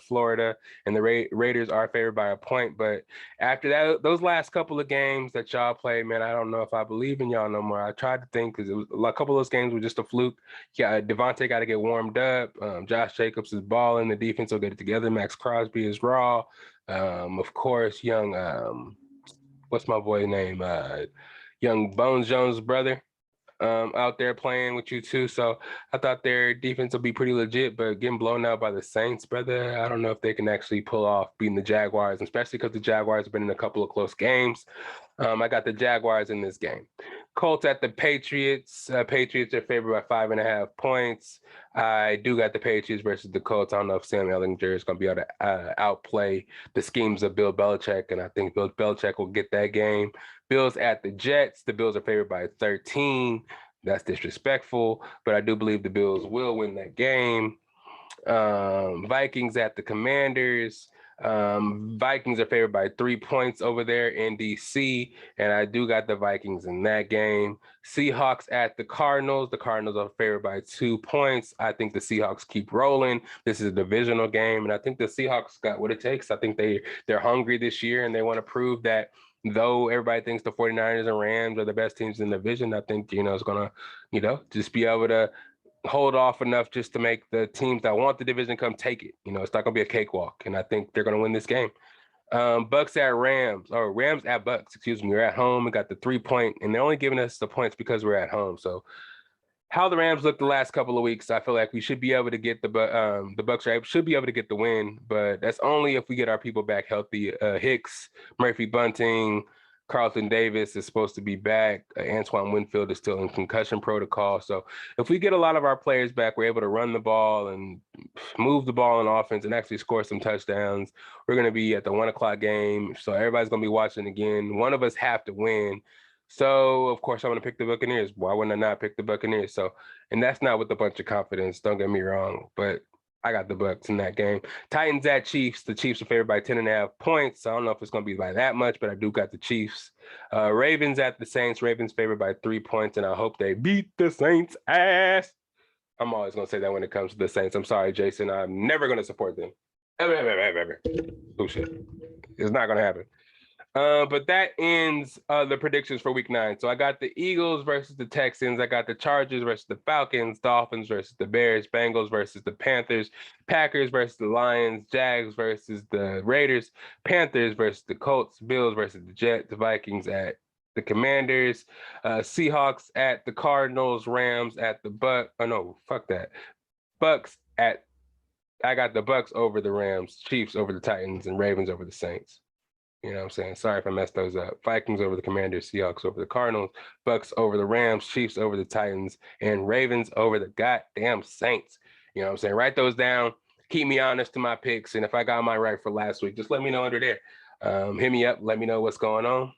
Florida, and the Raiders are favored by a point. But after that, those last couple of games that y'all played, man, I don't know if I believe in y'all no more. I tried to think because a couple of those games were just a fluke. Yeah, Devontae got to get warmed up. Josh Jacobs is balling. The defense will get it together. Max Crosby is raw. Of course, young what's my boy's name? Young Bones Jones' brother. Out there playing with you too. So I thought their defense will be pretty legit, but getting blown out by the Saints, brother, I don't know if they can actually pull off beating the Jaguars, especially because the Jaguars have been in a couple of close games. I got the Jaguars in this game. Colts at the Patriots. Patriots are favored by 5.5 points. I do got the Patriots versus the Colts. I don't know if Sam Ehlinger is going to be able to outplay the schemes of Bill Belichick, and I think Bill Belichick will get that game. Bills at the Jets. The Bills are favored by 13. That's disrespectful, but I do believe the Bills will win that game. Vikings at the Commanders. Vikings are favored by 3 points over there in DC, and I do got the Vikings in that game. Seahawks at the Cardinals. The Cardinals are favored by 2 points. I think the Seahawks keep rolling. This is a divisional game, and I think the Seahawks got what it takes. I think they're hungry this year, and they want to prove that though everybody thinks the 49ers and Rams are the best teams in the division, I think, it's going to, just be able to hold off enough just to make the teams that want the division come take it. It's not going to be a cakewalk, and I think they're going to win this game. Bucks at Rams, or Rams at Bucks, excuse me. We're at home. We got the 3 point, and they're only giving us the points because we're at home. So how the Rams looked the last couple of weeks, I feel like we should be able to get the Bucks should be able to get the win, but that's only if we get our people back healthy. Hicks, Murphy Bunting, Carlton Davis is supposed to be back. Antoine Winfield is still in concussion protocol. So if we get a lot of our players back, we're able to run the ball and move the ball in offense and actually score some touchdowns. We're going to be at the 1 o'clock game. So everybody's going to be watching again. One of us have to win. So, of course, I'm going to pick the Buccaneers. Why wouldn't I not pick the Buccaneers? So, and that's not with a bunch of confidence. Don't get me wrong, but I got the Bucs in that game. Titans at Chiefs. The Chiefs are favored by 10.5 points. I don't know if it's going to be by that much, but I do got the Chiefs. Ravens at the Saints. Ravens favored by 3 points, and I hope they beat the Saints' ass. I'm always going to say that when it comes to the Saints. I'm sorry, Jason. I'm never going to support them. Ever. Bullshit. It's not going to happen. But that ends the predictions for week 9. So I got the Eagles versus the Texans. I got the Chargers versus the Falcons, Dolphins versus the Bears, Bengals versus the Panthers, Packers versus the Lions, Jags versus the Raiders, Panthers versus the Colts, Bills versus the Jets, the Vikings at the Commanders, Seahawks at the Cardinals, Rams at the Bucks. Oh, no, fuck that. I got the Bucks over the Rams, Chiefs over the Titans, and Ravens over the Saints. You know what I'm saying? Sorry if I messed those up. Vikings over the Commanders, Seahawks over the Cardinals, Bucks over the Rams, Chiefs over the Titans, and Ravens over the goddamn Saints. You know what I'm saying? Write those down. Keep me honest to my picks. And if I got mine right for last week, just let me know under there. Hit me up. Let me know what's going on.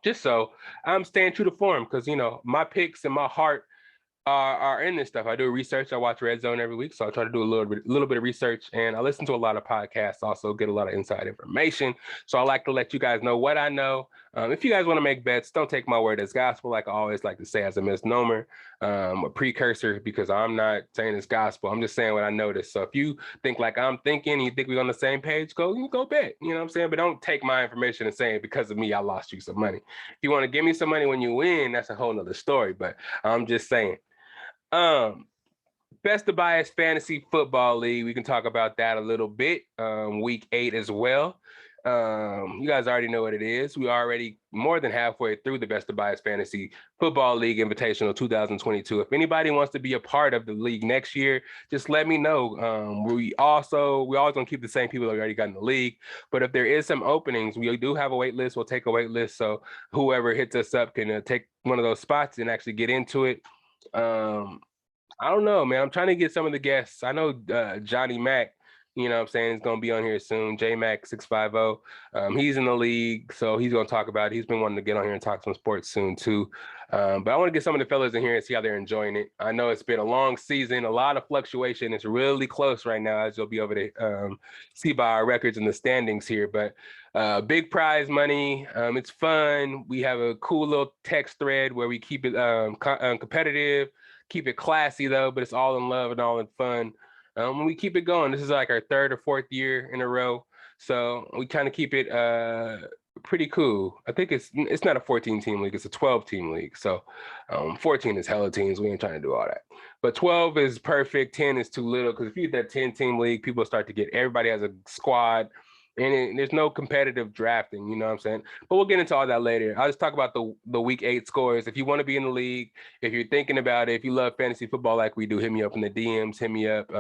Just so I'm staying true to form because, my picks and my heart are in this stuff. I do research. I watch Red Zone every week, so I try to do a little bit of research, and I listen to a lot of podcasts. Also, get a lot of inside information. So I like to let you guys know what I know. If you guys want to make bets, don't take my word as gospel, like I always like to say as a misnomer, a precursor, because I'm not saying it's gospel. I'm just saying what I noticed. So if you think like I'm thinking, you think we're on the same page, go bet. You know what I'm saying? But don't take my information and say because of me I lost you some money. If you want to give me some money when you win, that's a whole nother story. But I'm just saying. Best of Bias Fantasy Football League. We can talk about that a little bit. Week 8 as well. You guys already know what it is. We already more than halfway through the Best of Bias Fantasy Football League Invitational 2022. If anybody wants to be a part of the league next year, just let me know. We always gonna keep the same people that we already got in the league. But if there is some openings, we do have a wait list. We'll take a wait list. So whoever hits us up can take one of those spots and actually get into it. I don't know, man. I'm trying to get some of the guests. I know Johnny Mack, You know what I'm saying? He's going to be on here soon. JMac650. He's in the league, so he's going to talk about it. He's been wanting to get on here and talk some sports soon, too. But I want to get some of the fellas in here and see how they're enjoying it. I know it's been a long season, a lot of fluctuation. It's really close right now, as you'll be able to see by our records in the standings here. But big prize money. It's fun. We have a cool little text thread where we keep it competitive, keep it classy, though, but it's all in love and all in fun. We keep it going. This is like our third or fourth year in a row. So we kind of keep it pretty cool. I think it's not a 14-team league, it's a 12-team league. So 14 is hella teams. We ain't trying to do all that. But 12 is perfect. 10 is too little, because if you get that 10-team league, people start to get, everybody has a squad. And there's no competitive drafting, you know what I'm saying? But we'll get into all that later. I'll just talk about the week 8 scores. If you want to be in the league, if you're thinking about it, if you love fantasy football like we do, hit me up in the DMs, hit me up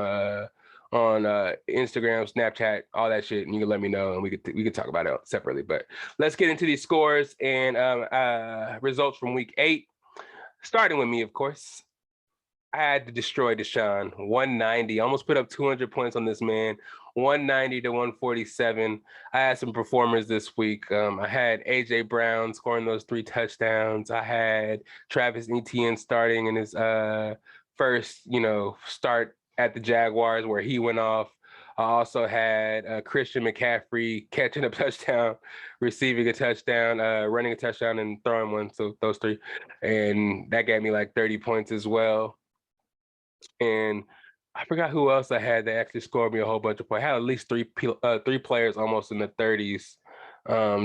on Instagram, Snapchat, all that shit, and you can let me know, and we could talk about it separately. But let's get into these scores and results from week 8. Starting with me, of course. I had to destroy Deshaun. 190. Almost put up 200 points on this man. 190 to 147. I had some performers this week. I had AJ Brown scoring those 3 touchdowns. I had Travis Etienne starting in his first, start at the Jaguars, where he went off. I also had Christian McCaffrey catching a touchdown, receiving a touchdown, running a touchdown, and throwing one. So those 3. And that gave me like 30 points as well. And I forgot who else I had that actually scored me a whole bunch of points. I had at least 3 players almost in the 30s,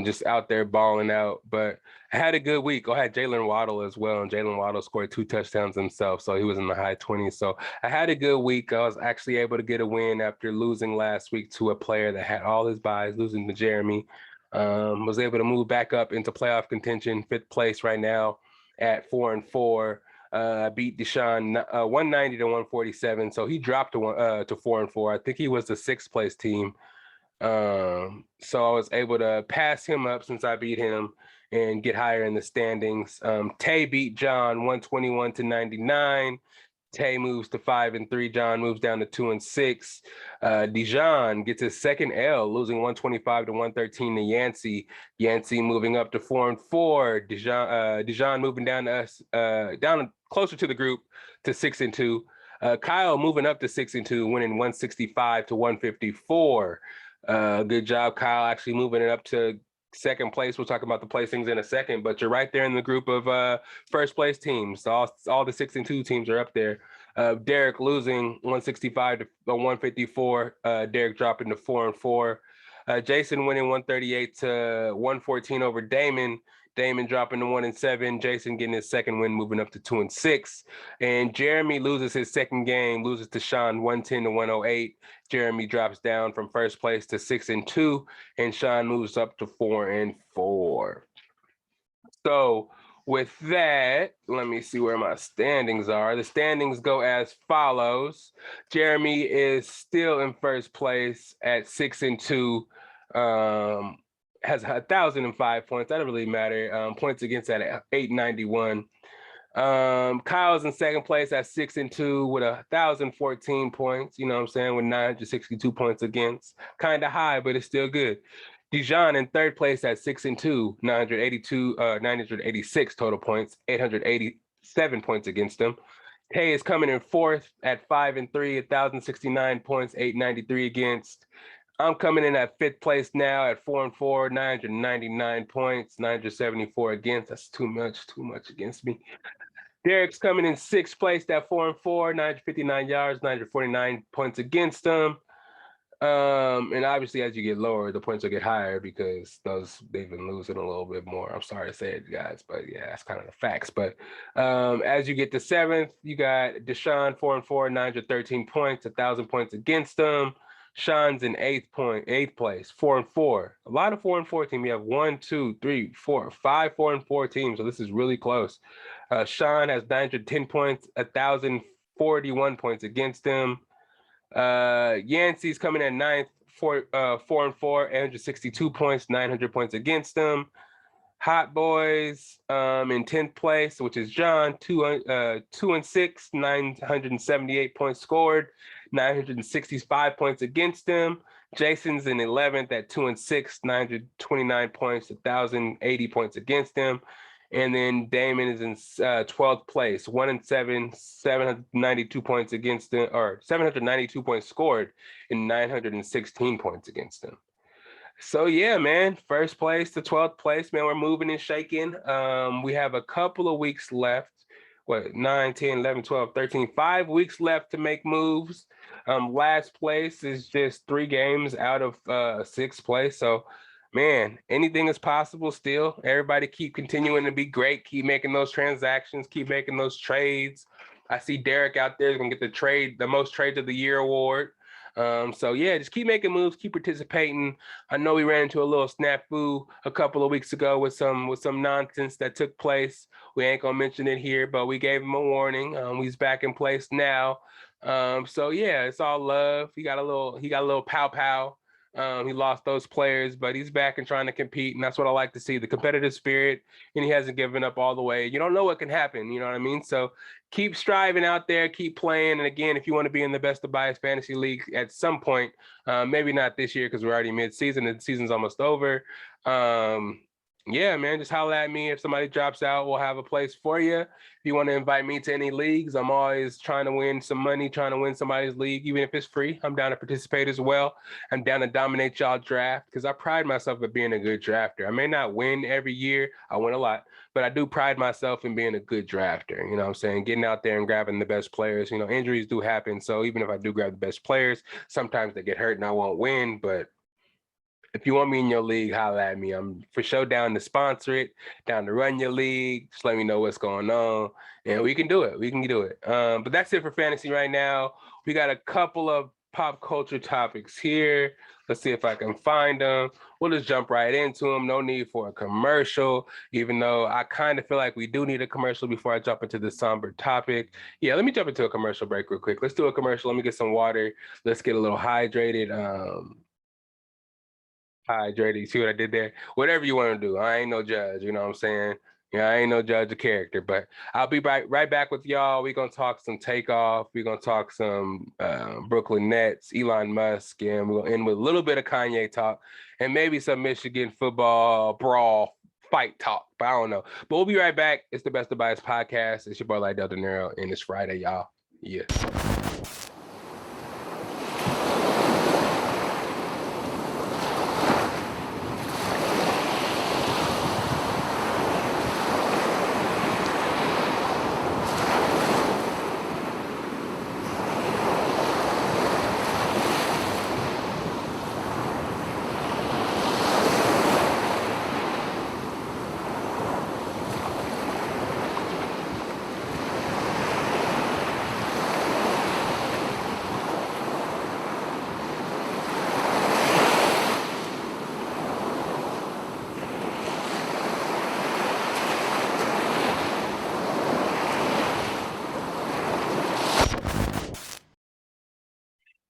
just out there balling out. But I had a good week. I had Jalen Waddle as well, and Jalen Waddle scored 2 touchdowns himself, so he was in the high 20s. So I had a good week. I was actually able to get a win after losing last week to a player that had all his buys, losing to Jeremy. Was able to move back up into playoff contention, 5th place right now at 4-4. Beat Deshaun 190 to 147, so he dropped to 4-4. I think he was the 6th place team. So I was able to pass him up since I beat him and get higher in the standings. Tay beat John 121 to 99. Tay moves to 5-3. John moves down to 2-6. Dijon gets his second L, losing 125 to 113 to Yancey. Yancey moving up to 4-4. Dijon moving down to us, down closer to the group to 6-2. Kyle moving up to 6-2, winning 165 to 154. Good job, Kyle, actually moving it up to 2nd place. We'll talk about the placings in a second, but you're right there in the group of first place teams. So all the 6-2 teams are up there. Derek losing 165 to 154. Derek dropping to 4-4. Jason winning 138 to 114 over Damon. Damon dropping to 1-7. Jason getting his 2nd win, moving up to 2-6. And Jeremy loses his 2nd game, loses to Sean 110 to 108. Jeremy drops down from 1st place to 6-2, and Sean moves up to 4-4. So with that, let me see where my standings are. The standings go as follows. Jeremy is still in 1st place at 6-2. Has 1,005 points. That doesn't really matter. Points against at 891. Kyle's in 2nd place at 6-2 with 1,014 points. You know what I'm saying? With 962 points against. Kind of high, but it's still good. Dijon in 3rd place at 6-2, 986 total points, 887 points against him. Tay is coming in 4th at 5-3, 1,069 points, 893 against. I'm coming in at 5th place now at 4-4, 999 points, 974 against. That's too much against me. Derek's coming in 6th place at 4-4, 959 yards, 949 points against him. And obviously, as you get lower, the points will get higher because they've been losing a little bit more. I'm sorry to say it, guys, but yeah, that's kind of the facts. But as you get to 7th, you got Deshaun 4-4, 913 points, 1,000 points against them. Sean's in 8th place, 4-4. A lot of 4-4 teams. We have 1, 2, 3, 4, 5 4-4 teams. So this is really close. Sean has 910 points, 1,041 points against him. Yancey's coming at 9th, 4-4, 862 points, 900 points against him. Hot Boys in 10th place, which is John, 2-6, 978 points scored. 965 points against him. Jason's in 11th at 2-6, 929 points, 1,080 points against him. And then Damon is in 12th place, 1-7, 792 points against him, or 792 points scored and 916 points against him. So yeah, man, first place to 12th place, man, we're moving and shaking. We have a couple of weeks left. What, 9, 10, 11, 12, 13, 5 weeks left to make moves. Last place is just 3 games out of 6th place. So, man, anything is possible still. Everybody keep continuing to be great. Keep making those transactions. Keep making those trades. I see Derek out there is going to get the most trades of the year award. So yeah, just keep making moves, keep participating. I know we ran into a little snafu a couple of weeks ago with some nonsense that took place. We ain't gonna mention it here, but we gave him a warning. He's back in place now. So yeah, it's all love. He got a little pow. He lost those players, but he's back and trying to compete, and that's what I like to see, the competitive spirit, and he hasn't given up all the way. You don't know what can happen, you know what I mean? So keep striving out there, keep playing, and again, if you want to be in the Best of Bias Fantasy League at some point, maybe not this year because we're already mid-season and the season's almost over. Yeah, man, just holler at me. If somebody drops out, we'll have a place for you. If you want to invite me to any leagues, I'm always trying to win some money, trying to win somebody's league, even if it's free. I'm down to participate as well. I'm down to dominate y'all draft because I pride myself at being a good drafter. I may not win every year. I win a lot, but I do pride myself in being a good drafter. You know what I'm saying? Getting out there and grabbing the best players. You know, injuries do happen. So even if I do grab the best players, sometimes they get hurt and I won't win, but if you want me in your league, holla at me. I'm for sure down to sponsor it, down to run your league. Just let me know what's going on, and we can do it. We can do it. But that's it for fantasy right now. We got a couple of pop culture topics here. Let's see if I can find them. We'll just jump right into them. No need for a commercial, even though I kind of feel like we do need a commercial before I jump into the somber topic. Yeah, let me jump into a commercial break real quick. Let's do a commercial. Let me get some water. Let's get a little hydrated. Hydrated. See what I did there? Whatever you want to do. I ain't no judge, you know what I'm saying? Yeah, I ain't no judge of character, but I'll be right back with y'all. We're going to talk some TakeOff. We're going to talk some Brooklyn Nets, Elon Musk, and we're going to end with a little bit of Kanye talk and maybe some Michigan football brawl fight talk, but I don't know. But we'll be right back. It's the Best of Bias podcast. It's your boy Lydell Dinero, and it's Friday, y'all. Yeah.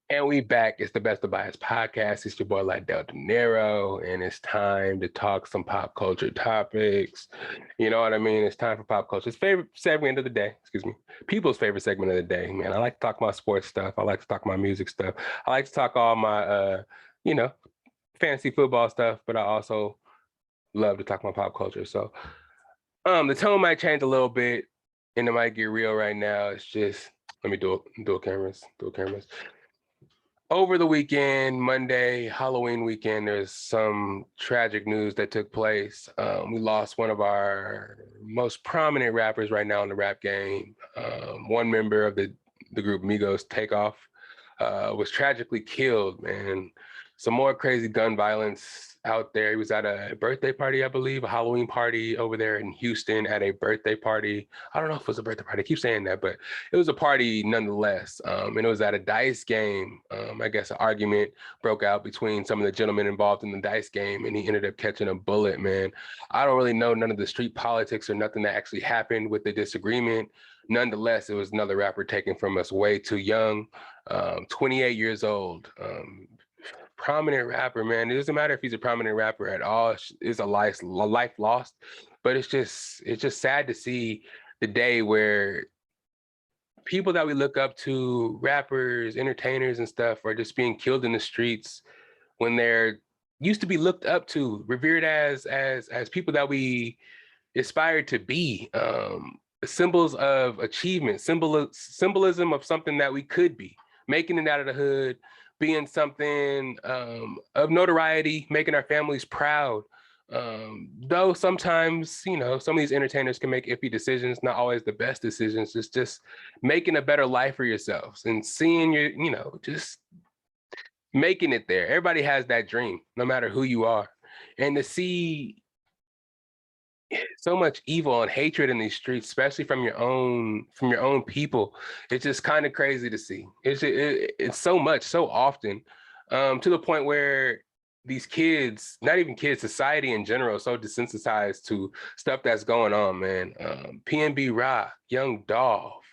And we back. It's the Best of Bias podcast. It's your boy Lydell Dinero, and it's time to talk some pop culture topics. You know what I mean? It's time for pop culture's favorite segment of the day. Excuse me. People's favorite segment of the day, man. I like to talk my sports stuff. I like to talk my music stuff. I like to talk all my, fantasy football stuff, but I also love to talk my pop culture. So the tone might change a little bit, and it might get real right now. It's just, let me do cameras. Over the weekend, Monday, Halloween weekend, there's some tragic news that took place. We lost one of our most prominent rappers right now in the rap game. One member of the group Migos, TakeOff, was tragically killed, man. Some more crazy gun violence out there. He was at a birthday party, I believe, a Halloween party over there in Houston at a birthday party. I don't know if it was a birthday party. I keep saying that, but it was a party nonetheless. And it was at a dice game. I guess an argument broke out between some of the gentlemen involved in the dice game, and he ended up catching a bullet, man. I don't really know none of the street politics or nothing that actually happened with the disagreement. Nonetheless, it was another rapper taken from us way too young, 28 years old. Prominent rapper, man. It doesn't matter if he's a prominent rapper at all. It's a life lost, but it's just sad to see the day where people that we look up to, rappers, entertainers and stuff, are just being killed in the streets when they're used to be looked up to, revered as people that we aspired to be, symbols of achievement, symbolism of something that we could be, making it out of the hood, being something of notoriety, making our families proud. Though sometimes, you know, some of these entertainers can make iffy decisions, not always the best decisions. It's just making a better life for yourselves and seeing your, you know, just making it there. Everybody has that dream, no matter who you are. And to see so much evil and hatred in these streets, especially from your own people, it's just kind of crazy to see. It's so much, so often, to the point where these kids, not even kids, society in general, is so desensitized to stuff that's going on, man. PNB Rock, Young Dolph,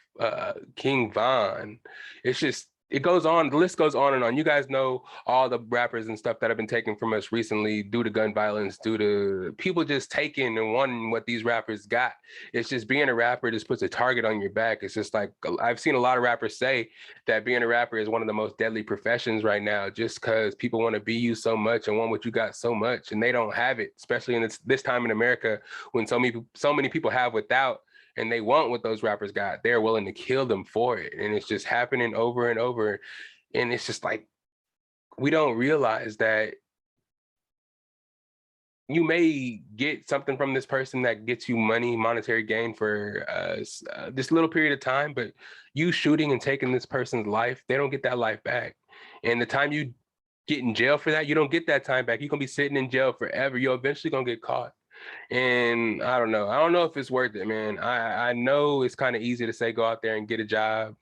King Von. It's just, it goes on, the list goes on and on. You guys know all the rappers and stuff that have been taken from us recently due to gun violence, due to people just taking and wanting what these rappers got. It's just, being a rapper just puts a target on your back. It's just like, I've seen a lot of rappers say that being a rapper is one of the most deadly professions right now, just because people want to be you so much and want what you got so much, and they don't have it, especially in this time in America when so many people have without, and they want what those rappers got. They're willing to kill them for it. And it's just happening over and over. And it's just like, we don't realize that you may get something from this person that gets you money, monetary gain for this little period of time, but you shooting and taking this person's life, they don't get that life back. And the time you get in jail for that, you don't get that time back. You're gonna be sitting in jail forever. You're eventually gonna get caught. And I don't know if it's worth it, man. I know it's kind of easy to say, go out there and get a job,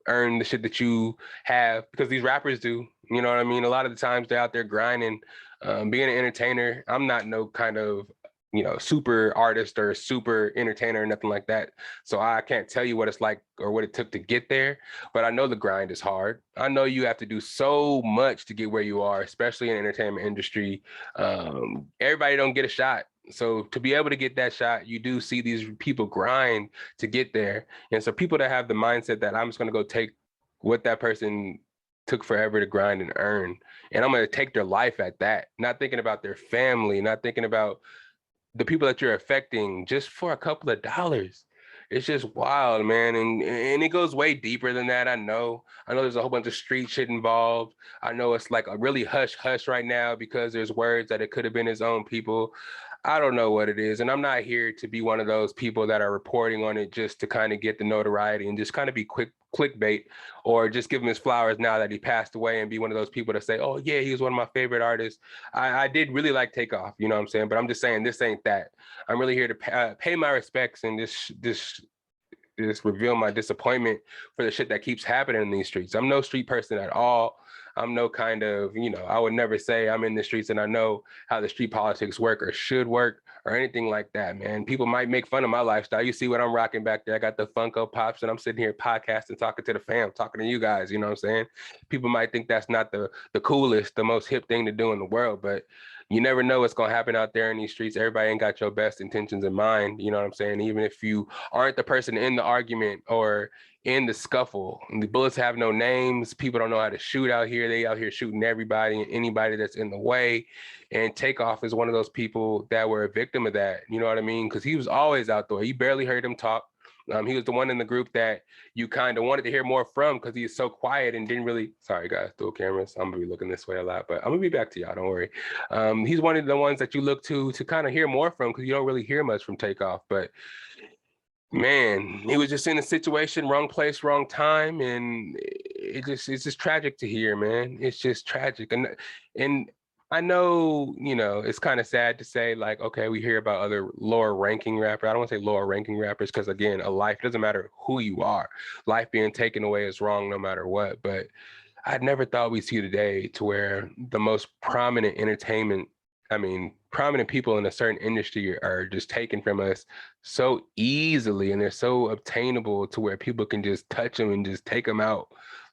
earn the shit that you have, because these rappers do, you know what I mean? A lot of the times they're out there grinding, being an entertainer. I'm not no kind of, you know, super artist or super entertainer or nothing like that. So I can't tell you what it's like or what it took to get there, but I know the grind is hard. I know you have to do so much to get where you are, especially in the entertainment industry. Everybody don't get a shot. So to be able to get that shot, you do see these people grind to get there. And so people that have the mindset that I'm just going to go take what that person took forever to grind and earn, and I'm going to take their life at that, not thinking about their family, not thinking about the people that you're affecting just for a couple of dollars. It's just wild, man. And it goes way deeper than that. I know there's a whole bunch of street shit involved. I know it's like a really hush hush right now because there's words that it could have been his own people. I don't know what it is. And I'm not here to be one of those people that are reporting on it just to kind of get the notoriety and just kind of be quick clickbait, or just give him his flowers now that he passed away and be one of those people that say, oh yeah, he was one of my favorite artists. I did really like TakeOff, you know what I'm saying? But I'm just saying, this ain't that. I'm really here to pay my respects and just reveal my disappointment for the shit that keeps happening in these streets. I'm no street person at all. I'm no kind of, you know, I would never say I'm in the streets and I know how the street politics work or should work or anything like that, man. People might make fun of my lifestyle. You see what I'm rocking back there. I got the Funko Pops and I'm sitting here podcasting, talking to the fam, talking to you guys, you know what I'm saying? People might think that's not the coolest, the most hip thing to do in the world, but you never know what's going to happen out there in these streets. Everybody ain't got your best intentions in mind. You know what I'm saying? Even if you aren't the person in the argument or in the scuffle, and the bullets have no names. People don't know how to shoot out here. They out here shooting everybody and anybody that's in the way. And TakeOff is one of those people that were a victim of that. You know what I mean? Because he was always out there. You barely heard him talk. He was the one in the group that you kind of wanted to hear more from because he is so quiet and didn't really, sorry guys, dual cameras. I'm gonna be looking this way a lot, but I'm gonna be back to y'all, don't worry. He's one of the ones that you look to kind of hear more from because you don't really hear much from TakeOff. But man, he was just in a situation, wrong place, wrong time. And it's just tragic to hear, man. It's just tragic. And I know, you know, it's kind of sad to say, like, okay, we hear about other lower ranking rappers. I don't want to say lower ranking rappers because, again, a life doesn't matter who you are. Life being taken away is wrong no matter what. But I'd never thought we'd see today to where the most prominent prominent people in a certain industry are just taken from us so easily, and they're so obtainable to where people can just touch them and just take them out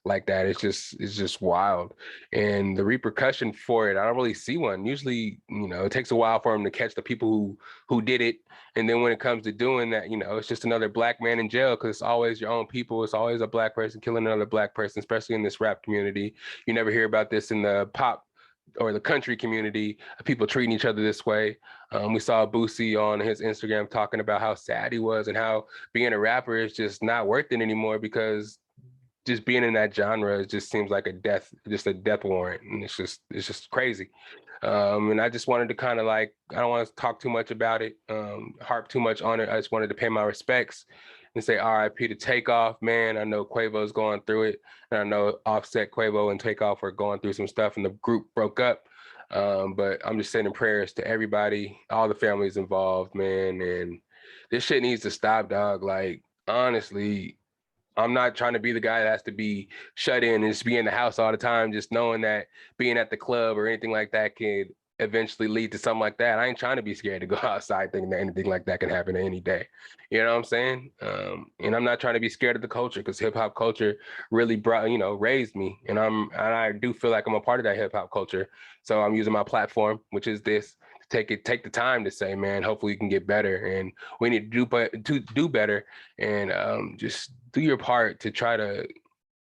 like that. It's just wild. And the repercussion for it, I don't really see one. Usually, it takes a while for them to catch the people who did it. And then when it comes to doing that, it's just another black man in jail, because it's always your own people. It's always a black person killing another black person, especially in this rap community. You never hear about this in the pop or the country community, people treating each other this way. We saw Boosie on his Instagram talking about how sad he was and how being a rapper is just not worth it anymore, because just being in that genre, it just seems like a death warrant. And it's just crazy. And I just wanted to kind of I don't want to talk too much about it, harp too much on it. I just wanted to pay my respects and say RIP to TakeOff, man. I know Quavo's going through it, and I know Offset, Quavo, and TakeOff are going through some stuff, and the group broke up. But I'm just sending prayers to everybody, all the families involved, man. And this shit needs to stop, dog. Like, honestly, I'm not trying to be the guy that has to be shut in and just be in the house all the time, just knowing that being at the club or anything like that could eventually lead to something like that. I ain't trying to be scared to go outside thinking that anything like that can happen any day. You know what I'm saying? And I'm not trying to be scared of the culture, because hip hop culture really raised me. And I do feel like I'm a part of that hip hop culture. So I'm using my platform, which is this, to take the time to say, man, hopefully we can get better, and we need to do better, and just do your part to try to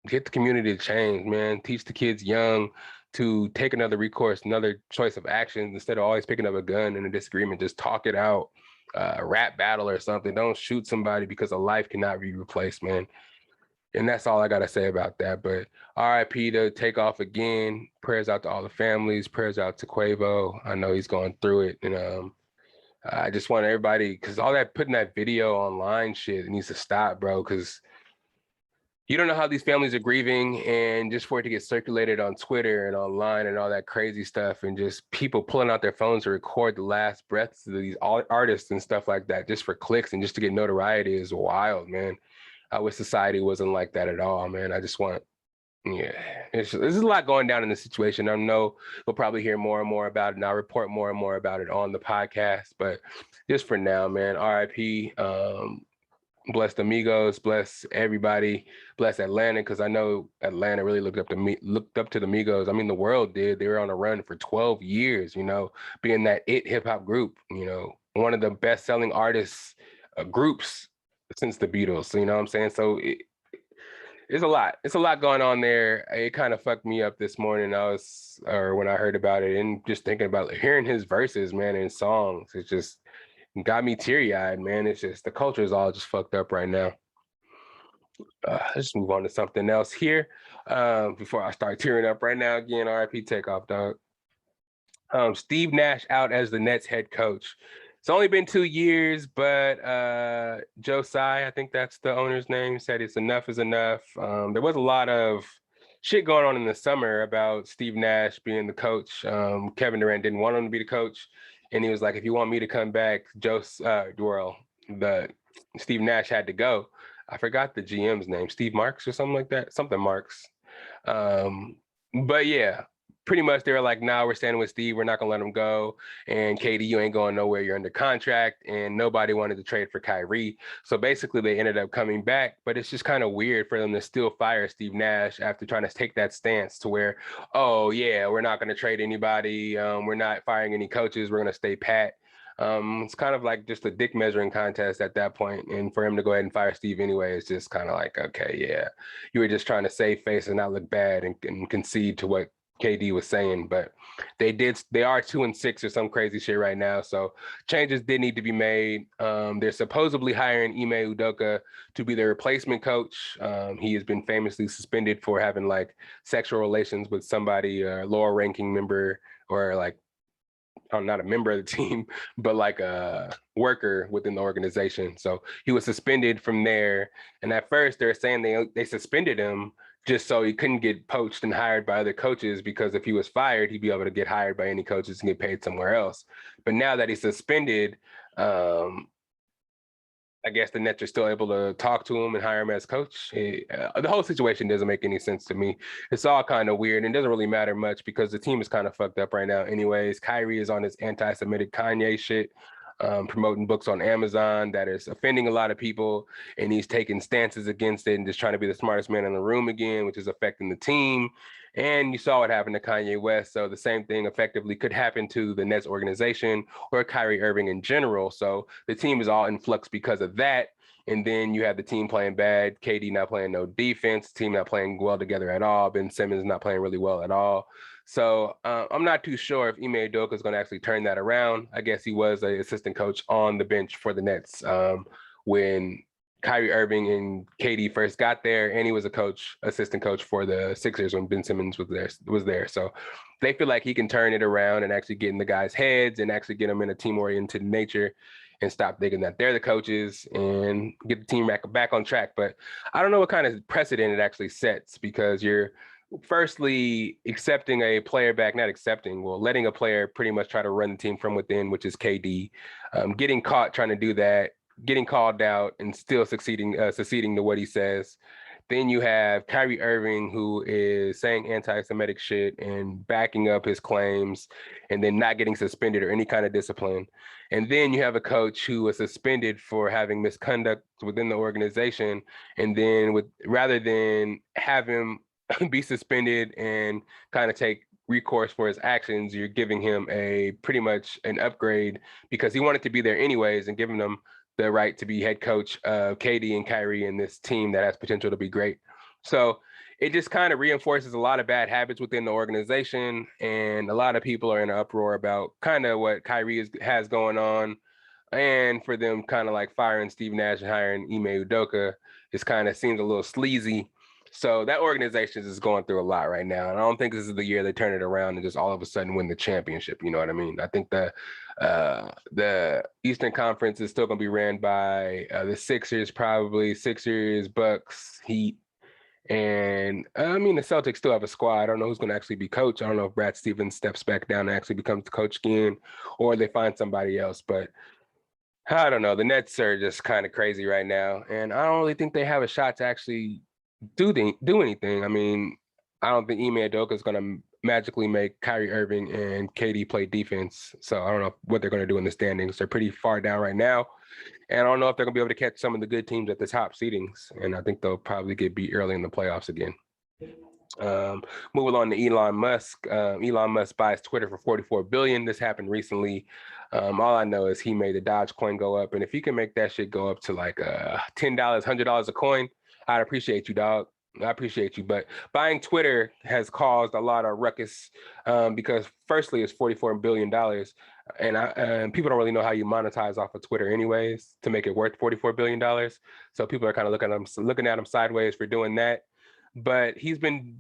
get the community to change, man. Teach the kids young to take another recourse, another choice of action, instead of always picking up a gun in a disagreement. Just talk it out, rap battle or something. Don't shoot somebody, because a life cannot be replaced, man. And that's all I got to say about that. But RIP to TakeOff again. Prayers out to all the families. Prayers out to Quavo. I know he's going through it. And I just want everybody, because all that putting that video online shit needs to stop, bro, because you don't know how these families are grieving, and just for it to get circulated on Twitter and online and all that crazy stuff, and just people pulling out their phones to record the last breaths of these artists and stuff like that, just for clicks and just to get notoriety, is wild, man. I wish society wasn't like that at all, man. I just want, there's a lot going down in this situation. I know we'll probably hear more and more about it, and I'll report more and more about it on the podcast. But just for now, man, RIP. Bless the Migos, bless everybody, bless Atlanta, because I know Atlanta really looked up to the Migos. I mean, the world did. They were on a run for 12 years, being that hip hop group, one of the best-selling artists groups since the Beatles. You know what I'm saying? So it's a lot. It's a lot going on there. It kind of fucked me up this morning. When I heard about it, and just thinking about hearing his verses, man, in songs, it just got me teary-eyed, man. It's just, the culture is all just fucked up right now. Let's move on to something else here before I start tearing up right now again. RIP TakeOff, dog. Steve Nash out as the Nets head coach. It's only been 2 years, but Joe Tsai, I think that's the owner's name, said it's enough is enough. There was a lot of shit going on in the summer about Steve Nash being the coach. Kevin Durant didn't want him to be the coach. And he was like, if you want me to come back, Steve Nash had to go. I forgot the GM's name, Steve Marks or something like that, something Marks. But yeah, pretty much they were like, nah, we're standing with Steve. We're not going to let him go. And KD, you ain't going nowhere. You're under contract. And nobody wanted to trade for Kyrie. So basically they ended up coming back. But it's just kind of weird for them to still fire Steve Nash after trying to take that stance to where, oh, yeah, we're not going to trade anybody. We're not firing any coaches. We're going to stay pat. It's kind of like just a dick measuring contest at that point. And for him to go ahead and fire Steve anyway, it's just kind of like, okay, yeah, you were just trying to save face and not look bad and concede to what KD was saying. But they are 2-6 or some crazy shit right now. So changes did need to be made. They're supposedly hiring Ime Udoka to be their replacement coach. He has been famously suspended for having like sexual relations with somebody, a lower ranking member, or like, not a member of the team, but like a worker within the organization. So he was suspended from there. And at first they're saying they suspended him just so he couldn't get poached and hired by other coaches, because if he was fired, he'd be able to get hired by any coaches and get paid somewhere else. But now that he's suspended, I guess the Nets are still able to talk to him and hire him as coach. The whole situation doesn't make any sense to me. It's all kind of weird, and it doesn't really matter much because the team is kind of fucked up right now anyways. Kyrie is on his anti-Semitic Kanye shit. promoting books on Amazon that is offending a lot of people, and he's taking stances against it and just trying to be the smartest man in the room again, which is affecting the team. And you saw what happened to Kanye West. So the same thing effectively could happen to the Nets organization or Kyrie Irving in general. So the team is all in flux because of that. And then you have the team playing bad, KD not playing no defense, team not playing well together at all, Ben Simmons not playing really well at all. So I'm not too sure if Ime Udoka is going to actually turn that around. I guess he was an assistant coach on the bench for the Nets when Kyrie Irving and KD first got there, and he was a assistant coach for the Sixers when Ben Simmons was there. So they feel like he can turn it around and actually get in the guys' heads and actually get them in a team-oriented nature and stop thinking that they're the coaches and get the team back on track. But I don't know what kind of precedent it actually sets, because you're firstly accepting a player back, letting a player pretty much try to run the team from within, which is KD, getting caught trying to do that, getting called out and still succeeding to what he says. Then you have Kyrie Irving, who is saying anti-Semitic shit and backing up his claims and then not getting suspended or any kind of discipline. And then you have a coach who was suspended for having misconduct within the organization. And then rather than have him be suspended and kind of take recourse for his actions, you're giving him pretty much an upgrade because he wanted to be there anyways and giving them the right to be head coach of KD and Kyrie and this team that has potential to be great. So it just kind of reinforces a lot of bad habits within the organization. And a lot of people are in an uproar about kind of what Kyrie has going on. And for them kind of like firing Steve Nash and hiring Ime Udoka, it kind of seems a little sleazy. So that organization is going through a lot right now. And I don't think this is the year they turn it around and just all of a sudden win the championship. You know what I mean? I think the Eastern Conference is still going to be ran by the Sixers, probably Sixers, Bucks, Heat. And I mean, the Celtics still have a squad. I don't know who's going to actually be coach. I don't know if Brad Stevens steps back down and actually becomes the coach again, or they find somebody else. But I don't know. The Nets are just kind of crazy right now. And I don't really think they have a shot to actually do anything. I mean, I don't think Ime Udoka is going to magically make Kyrie Irving and KD play defense. So I don't know what they're going to do in the standings. They're pretty far down right now. And I don't know if they're going to be able to catch some of the good teams at the top seedings. And I think they'll probably get beat early in the playoffs again. Moving on to Elon Musk. Elon Musk buys Twitter for $44 billion. This happened recently. All I know is he made the Dogecoin go up. And if he can make that shit go up to like $10, $100 a coin, I'd appreciate you, dog. I appreciate you. But buying Twitter has caused a lot of ruckus because firstly, it's $44 billion. And people don't really know how you monetize off of Twitter anyways to make it worth $44 billion. So people are kind of looking at him sideways for doing that. But he's been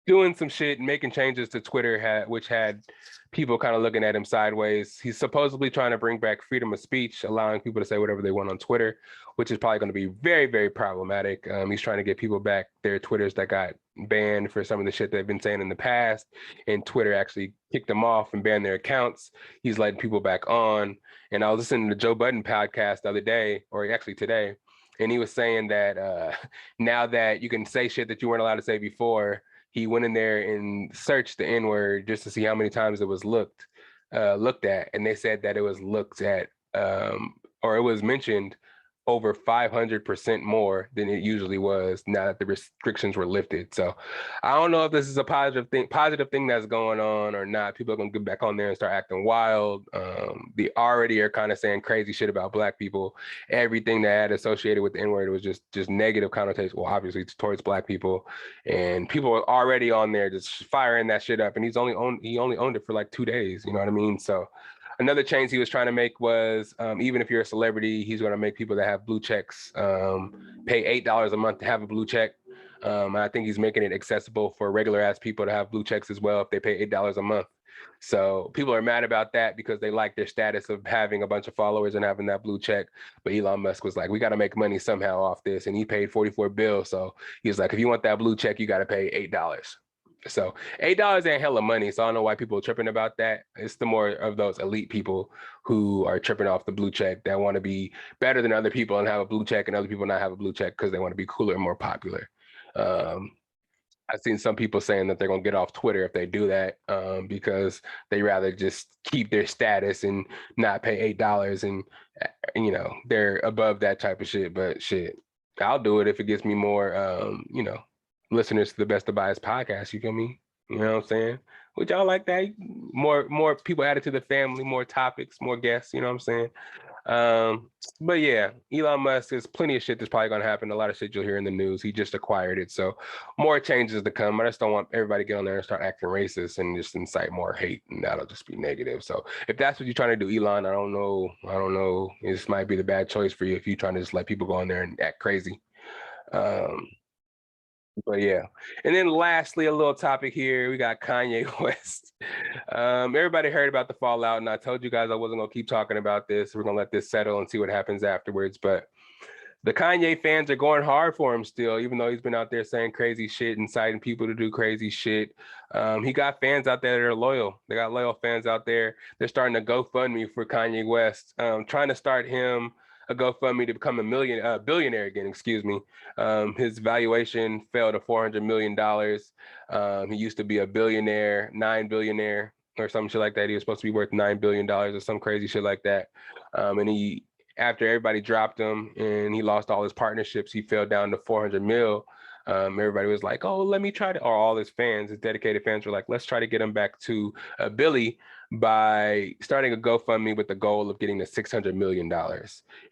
doing some shit and making changes to Twitter, which had people kind of looking at him sideways. He's supposedly trying to bring back freedom of speech, allowing people to say whatever they want on Twitter, which is probably going to be very, very problematic. He's trying to get people back their Twitters that got banned for some of the shit they've been saying in the past, and Twitter actually kicked them off and banned their accounts. He's letting people back on. And I was listening to the Joe Budden podcast the other day, or actually today, and he was saying that now that you can say shit that you weren't allowed to say before, he went in there and searched the N-word just to see how many times it was looked at. And they said that it was looked at, or it was mentioned over 500% more than it usually was now that the restrictions were lifted. So I don't know if this is a positive thing that's going on or not. People are going to get back on there and start acting wild. They already are kind of saying crazy shit about Black people. Everything that had associated with the N-word was just negative connotation. Well, obviously it's towards Black people, and people are already on there just firing that shit up. And he only owned it for like 2 days. You know what I mean? So another change he was trying to make was even if you're a celebrity, he's going to make people that have blue checks pay $8 a month to have a blue check. I think he's making it accessible for regular ass people to have blue checks as well if they pay $8 a month. So people are mad about that because they like their status of having a bunch of followers and having that blue check. But Elon Musk was like, we got to make money somehow off this. And he paid $44 billion. So he was like, if you want that blue check, you got to pay $8. So $8 ain't hella money. So I don't know why people are tripping about that. It's the more of those elite people who are tripping off the blue check that want to be better than other people and have a blue check, and other people not have a blue check because they want to be cooler and more popular. I've seen some people saying that they're gonna get off Twitter if they do that, because they rather just keep their status and not pay $8, and they're above that type of shit. But shit, I'll do it if it gets me more, listeners to the Best of Bias podcast. You feel me? You know what I'm saying? Would y'all like that? More people added to the family, more topics, more guests. You know what I'm saying? But yeah, Elon Musk, there's plenty of shit that's probably gonna happen. A lot of shit you'll hear in the news. He just acquired it, so more changes to come. I just don't want everybody to get on there and start acting racist and just incite more hate, and that'll just be negative. So if that's what you're trying to do, Elon, I don't know. This might be the bad choice for you if you're trying to just let people go on there and act crazy. Um, but yeah, and then lastly, a little topic here. We got Kanye West. Everybody heard about the fallout, and I told you guys I wasn't gonna keep talking about this. We're gonna let this settle and see what happens afterwards. But the Kanye fans are going hard for him still, even though he's been out there saying crazy shit, inciting people to do crazy shit. He got fans out there that are loyal. They got loyal fans out there. They're starting to GoFundMe for Kanye West, trying to start him a GoFundMe to become a billionaire again, excuse me. His valuation fell to $400 million. He used to be a billionaire, $9 billion or some shit like that. He was supposed to be worth $9 billion or some crazy shit like that. And after everybody dropped him and he lost all his partnerships, he fell down to 400 mil. Everybody was like, oh, let me try to, or all his fans, his dedicated fans were like, let's try to get him back to Billy by starting a GoFundMe with the goal of getting to $600 million.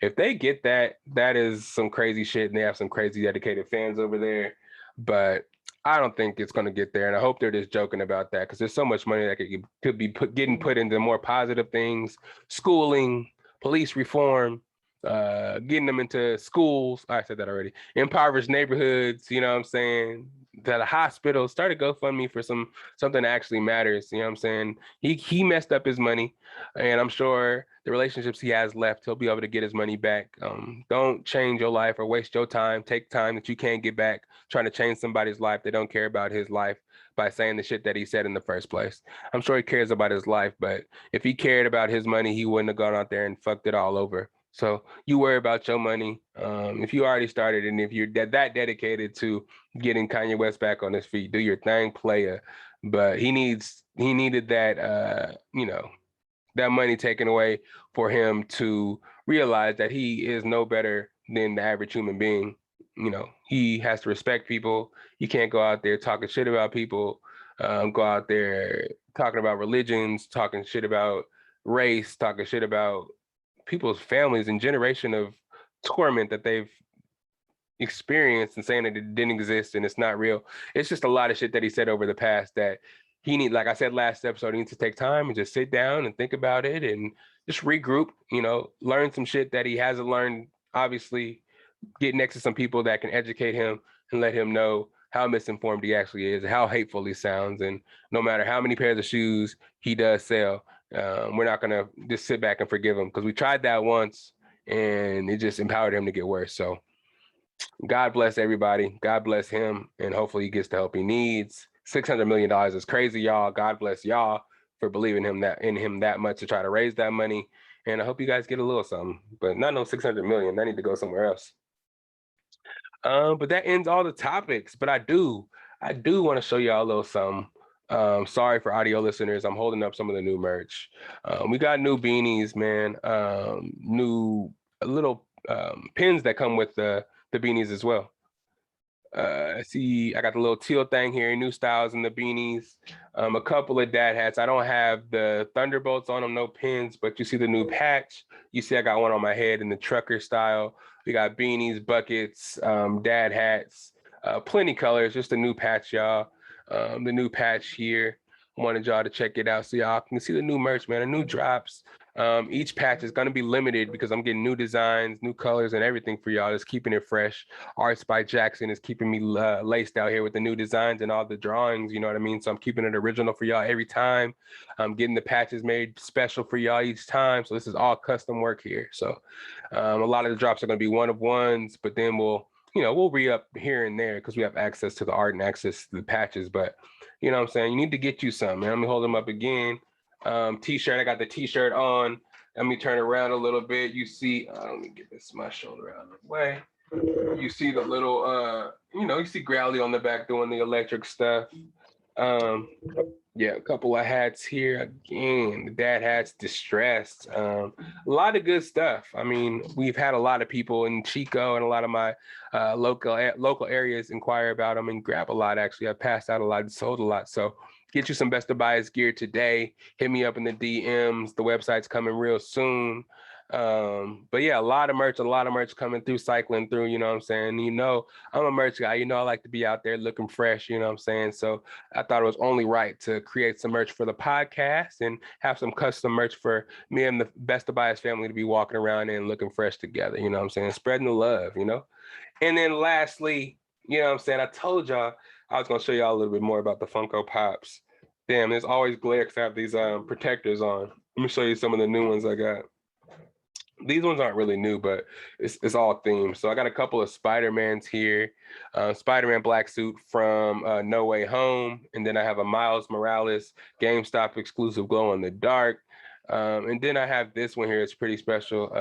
If they get that, that is some crazy shit, and they have some crazy dedicated fans over there. But I don't think it's going to get there, and I hope they're just joking about that, because there's so much money that could be getting put into more positive things, schooling, police reform, getting them into schools. I said that already. Impoverished neighborhoods, you know what I'm saying? To the hospital. Start a GoFundMe for something that actually matters. You know what I'm saying? He messed up his money, and I'm sure the relationships he has left, he'll be able to get his money back. Don't change your life or waste your time. Take time that you can't get back trying to change somebody's life that don't care about his life by saying the shit that he said in the first place. I'm sure he cares about his life, but if he cared about his money, he wouldn't have gone out there and fucked it all over. So you worry about your money. If you already started, and if you're that dedicated to getting Kanye West back on his feet, do your thing, player. But he needed that, that money taken away for him to realize that he is no better than the average human being. He has to respect people. You can't go out there talking shit about people, go out there talking about religions, talking shit about race, talking shit about people's families and generation of torment that they've experienced, and saying that it didn't exist and it's not real. It's just a lot of shit that he said over the past that like I said last episode, he needs to take time and just sit down and think about it and just regroup, learn some shit that he hasn't learned, obviously, get next to some people that can educate him and let him know how misinformed he actually is, how hateful he sounds. And no matter how many pairs of shoes he does sell, we're not going to just sit back and forgive him, because we tried that once and it just empowered him to get worse. So God bless everybody. God bless him. And hopefully he gets the help he needs. $600 million is crazy, y'all. God bless y'all for believing in him that much to try to raise that money. And I hope you guys get a little something, but not no 600 million. That need to go somewhere else. But that ends all the topics. But I do want to show y'all a little something. Sorry for audio listeners. I'm holding up some of the new merch. We got new beanies, man. New little pins that come with the beanies as well. See, I got the little teal thing here, new styles in the beanies, a couple of dad hats. I don't have the Thunderbolts on them, no pins, but you see the new patch. You see I got one on my head in the trucker style. We got beanies, buckets, dad hats, plenty colors, just a new patch, y'all. The new patch here. Wanted y'all to check it out so y'all can see the new merch, man, the new drops. Each patch is going to be limited because I'm getting new designs, new colors, and everything for y'all. Just keeping it fresh. Arts by Jackson is keeping me laced out here with the new designs and all the drawings, you know what I mean? So I'm keeping it original for y'all every time. I'm getting the patches made special for y'all each time. So this is all custom work here. So a lot of the drops are going to be one of ones, but then we'll re-up here and there because we have access to the art and access to the patches. But you know what I'm saying? You need to get you some, man. Let me hold them up again. T-shirt, I got the t-shirt on. Let me turn around a little bit. You see, let me get my shoulder out of the way. You see the little, you see Growly on the back doing the electric stuff. Um, yeah, a couple of hats here again. The dad hats, distressed. A lot of good stuff. I mean, we've had a lot of people in Chico and a lot of my local areas inquire about them and grab a lot. Actually, I passed out a lot and sold a lot. So get you some Best of Bias gear today. Hit me up in the DMs. The website's coming real soon. But yeah, a lot of merch coming through, cycling through, you know what I'm saying? I'm a merch guy, I like to be out there looking fresh, you know what I'm saying? So I thought it was only right to create some merch for the podcast and have some custom merch for me and the Best of Bias family to be walking around and looking fresh together, you know what I'm saying? Spreading the love. And then lastly, you know what I'm saying? I told y'all I was gonna show y'all a little bit more about the Funko Pops. Damn, there's always glare because I have these protectors on. Let me show you some of the new ones I got. These ones aren't really new, but it's all themed. So I got a couple of Spider-Mans here. Spider-Man black suit from No Way Home. And then I have a Miles Morales GameStop exclusive glow in the dark. And then I have this one here. It's pretty special.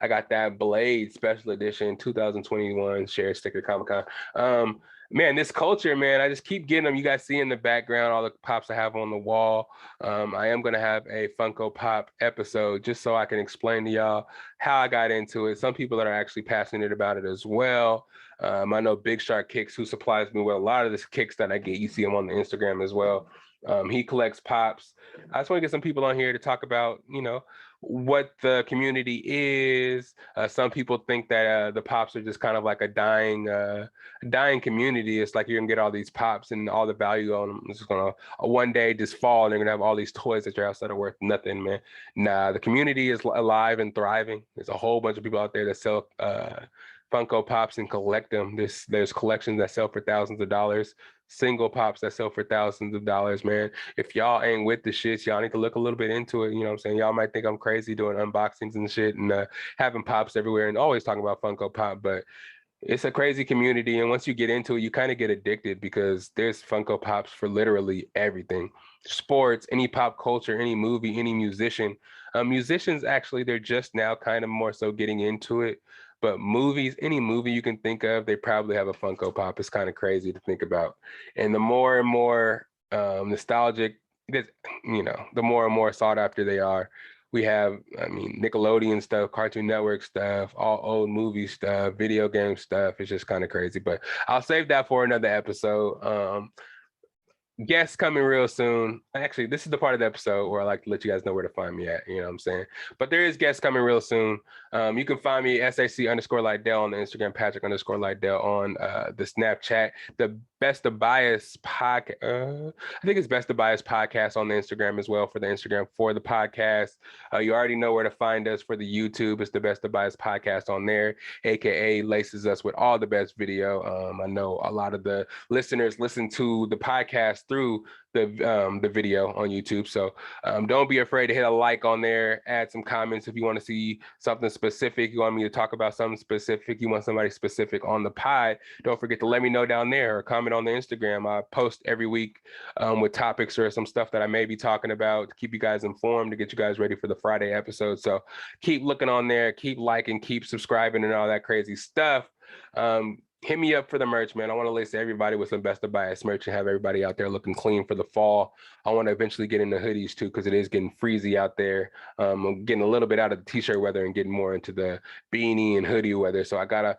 I got that Blade special edition 2021 share sticker Comic-Con. Man, this culture, man, I just keep getting them. You guys see in the background all the pops I have on the wall. I am going to have a Funko Pop episode just so I can explain to y'all how I got into it. Some people that are actually passionate about it as well. I know Big Shark Kicks, who supplies me with a lot of the kicks that I get. You see him on the Instagram as well. He collects pops. I just want to get some people on here to talk about, what the community is. Some people think that the pops are just kind of like a dying community. It's like you're gonna get all these pops and all the value on them. It's just gonna one day just fall and they're gonna have all these toys at your house that are worth nothing, man. Nah, the community is alive and thriving. There's a whole bunch of people out there that sell Funko Pops and collect them. There's collections that sell for thousands of dollars, single pops that sell for thousands of dollars, man. If y'all ain't with the shits, y'all need to look a little bit into it. You know what I'm saying? Y'all might think I'm crazy doing unboxings and shit and having pops everywhere and always talking about Funko Pop, but it's a crazy community. And once you get into it, you kind of get addicted because there's Funko Pops for literally everything. Sports, any pop culture, any movie, any musician. Musicians, actually, they're just now kind of more so getting into it. But movies, any movie you can think of, they probably have a Funko Pop. It's kind of crazy to think about. And the more and more nostalgic, the more and more sought after they are. We have, Nickelodeon stuff, Cartoon Network stuff, all old movie stuff, video game stuff. It's just kind of crazy, but I'll save that for another episode. Guests coming real soon. Actually, this is the part of the episode where I like to let you guys know where to find me at. You know what I'm saying? But there is guests coming real soon. You can find me SAC_Lydell on the Instagram, Patrick_Lydell on the Snapchat. The Best of Bias podcast. I think it's Best of Bias podcast on the Instagram as well for the Instagram for the podcast. You already know where to find us for the YouTube. It's the Best of Bias podcast on there, aka laces us with all the best video. I know a lot of the listeners listen to the podcast through the video on YouTube. So don't be afraid to hit a like on there, add some comments if you want to see something specific, you want me to talk about something specific, you want somebody specific on the pod, don't forget to let me know down there or comment on the Instagram. I post every week with topics or some stuff that I may be talking about to keep you guys informed, to get you guys ready for the Friday episode. So keep looking on there, keep liking, keep subscribing and all that crazy stuff. Hit me up for the merch, man. I want to lace everybody with some Best of Bias merch and have everybody out there looking clean for the fall. I want to eventually get into hoodies too, because it is getting freezy out there. I'm getting a little bit out of the t-shirt weather and getting more into the beanie and hoodie weather. So I gotta,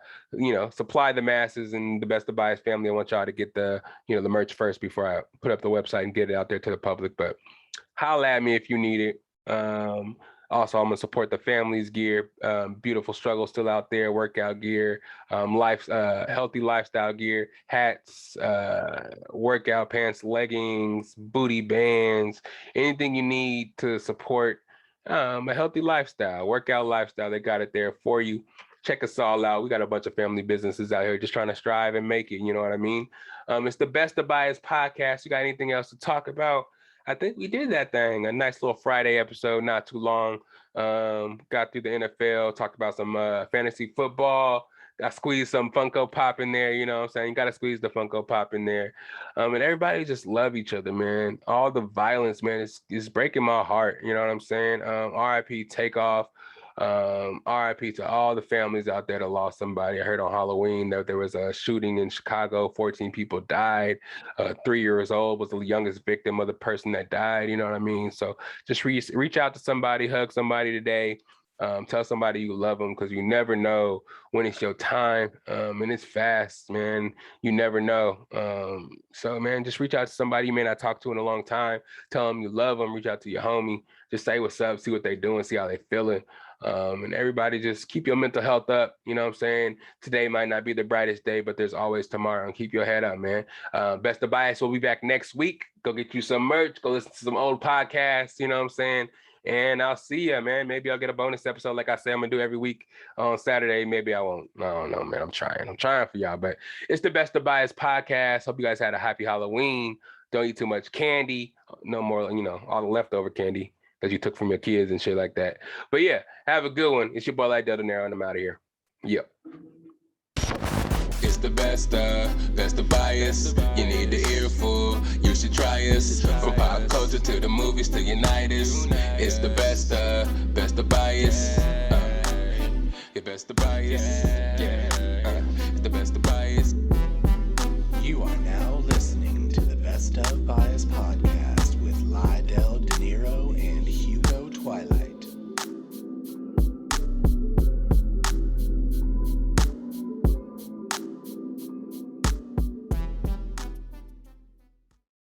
supply the masses and the Best of Bias family. I want y'all to get the merch first before I put up the website and get it out there to the public. But holla at me if you need it. Also, I'm gonna support the family's gear. Beautiful Struggle still out there, workout gear, healthy lifestyle gear, hats, workout pants, leggings, booty bands, anything you need to support a healthy lifestyle, workout lifestyle. They got it there for you. Check us all out. We got a bunch of family businesses out here just trying to strive and make it. You know what I mean? It's the Best of Bias podcast. You got anything else to talk about? I think we did that thing. A nice little Friday episode, not too long. Got through the NFL, talked about some fantasy football. I squeezed some Funko Pop in there, you know what I'm saying? You got to squeeze the Funko Pop in there. And everybody just love each other, man. All the violence, man, is breaking my heart. You know what I'm saying? RIP TakeOff. RIP to all the families out there that lost somebody. I heard on Halloween that there was a shooting in Chicago. 14 people died. 3 years old was the youngest victim of the person that died. You know what I mean? So just reach out to somebody, hug somebody today. Tell somebody you love them, because you never know when it's your time, and it's fast, man. You never know. So, man, just reach out to somebody you may not talk to in a long time. Tell them you love them. Reach out to your homie. Just say what's up, see what they're doing, see how they're feeling. And everybody just keep your mental health up. You know what I'm saying? Today might not be the brightest day, but there's always tomorrow. And keep your head up, man. Best of Bias will be back next week. Go get you some merch. Go listen to some old podcasts. You know what I'm saying? And I'll see ya, man. Maybe I'll get a bonus episode like I say I'm gonna do every week on Saturday. Maybe I won't. I don't know, man. I'm trying for y'all. But it's the Best of Bias podcast. Hope you guys had a happy Halloween. Don't eat too much candy. No more, all the leftover candy that you took from your kids and shit like that. But yeah, have a good one. It's your boy Lydell Dinero, and I'm out of here. Yep. It's the best of Bias. You need the earful, you should try us. From pop culture to the movies to Unitas. It's the best of Bias. Your best of Bias. Yeah, it's the best of Bias. You are now listening to the Best of Bias Podcast.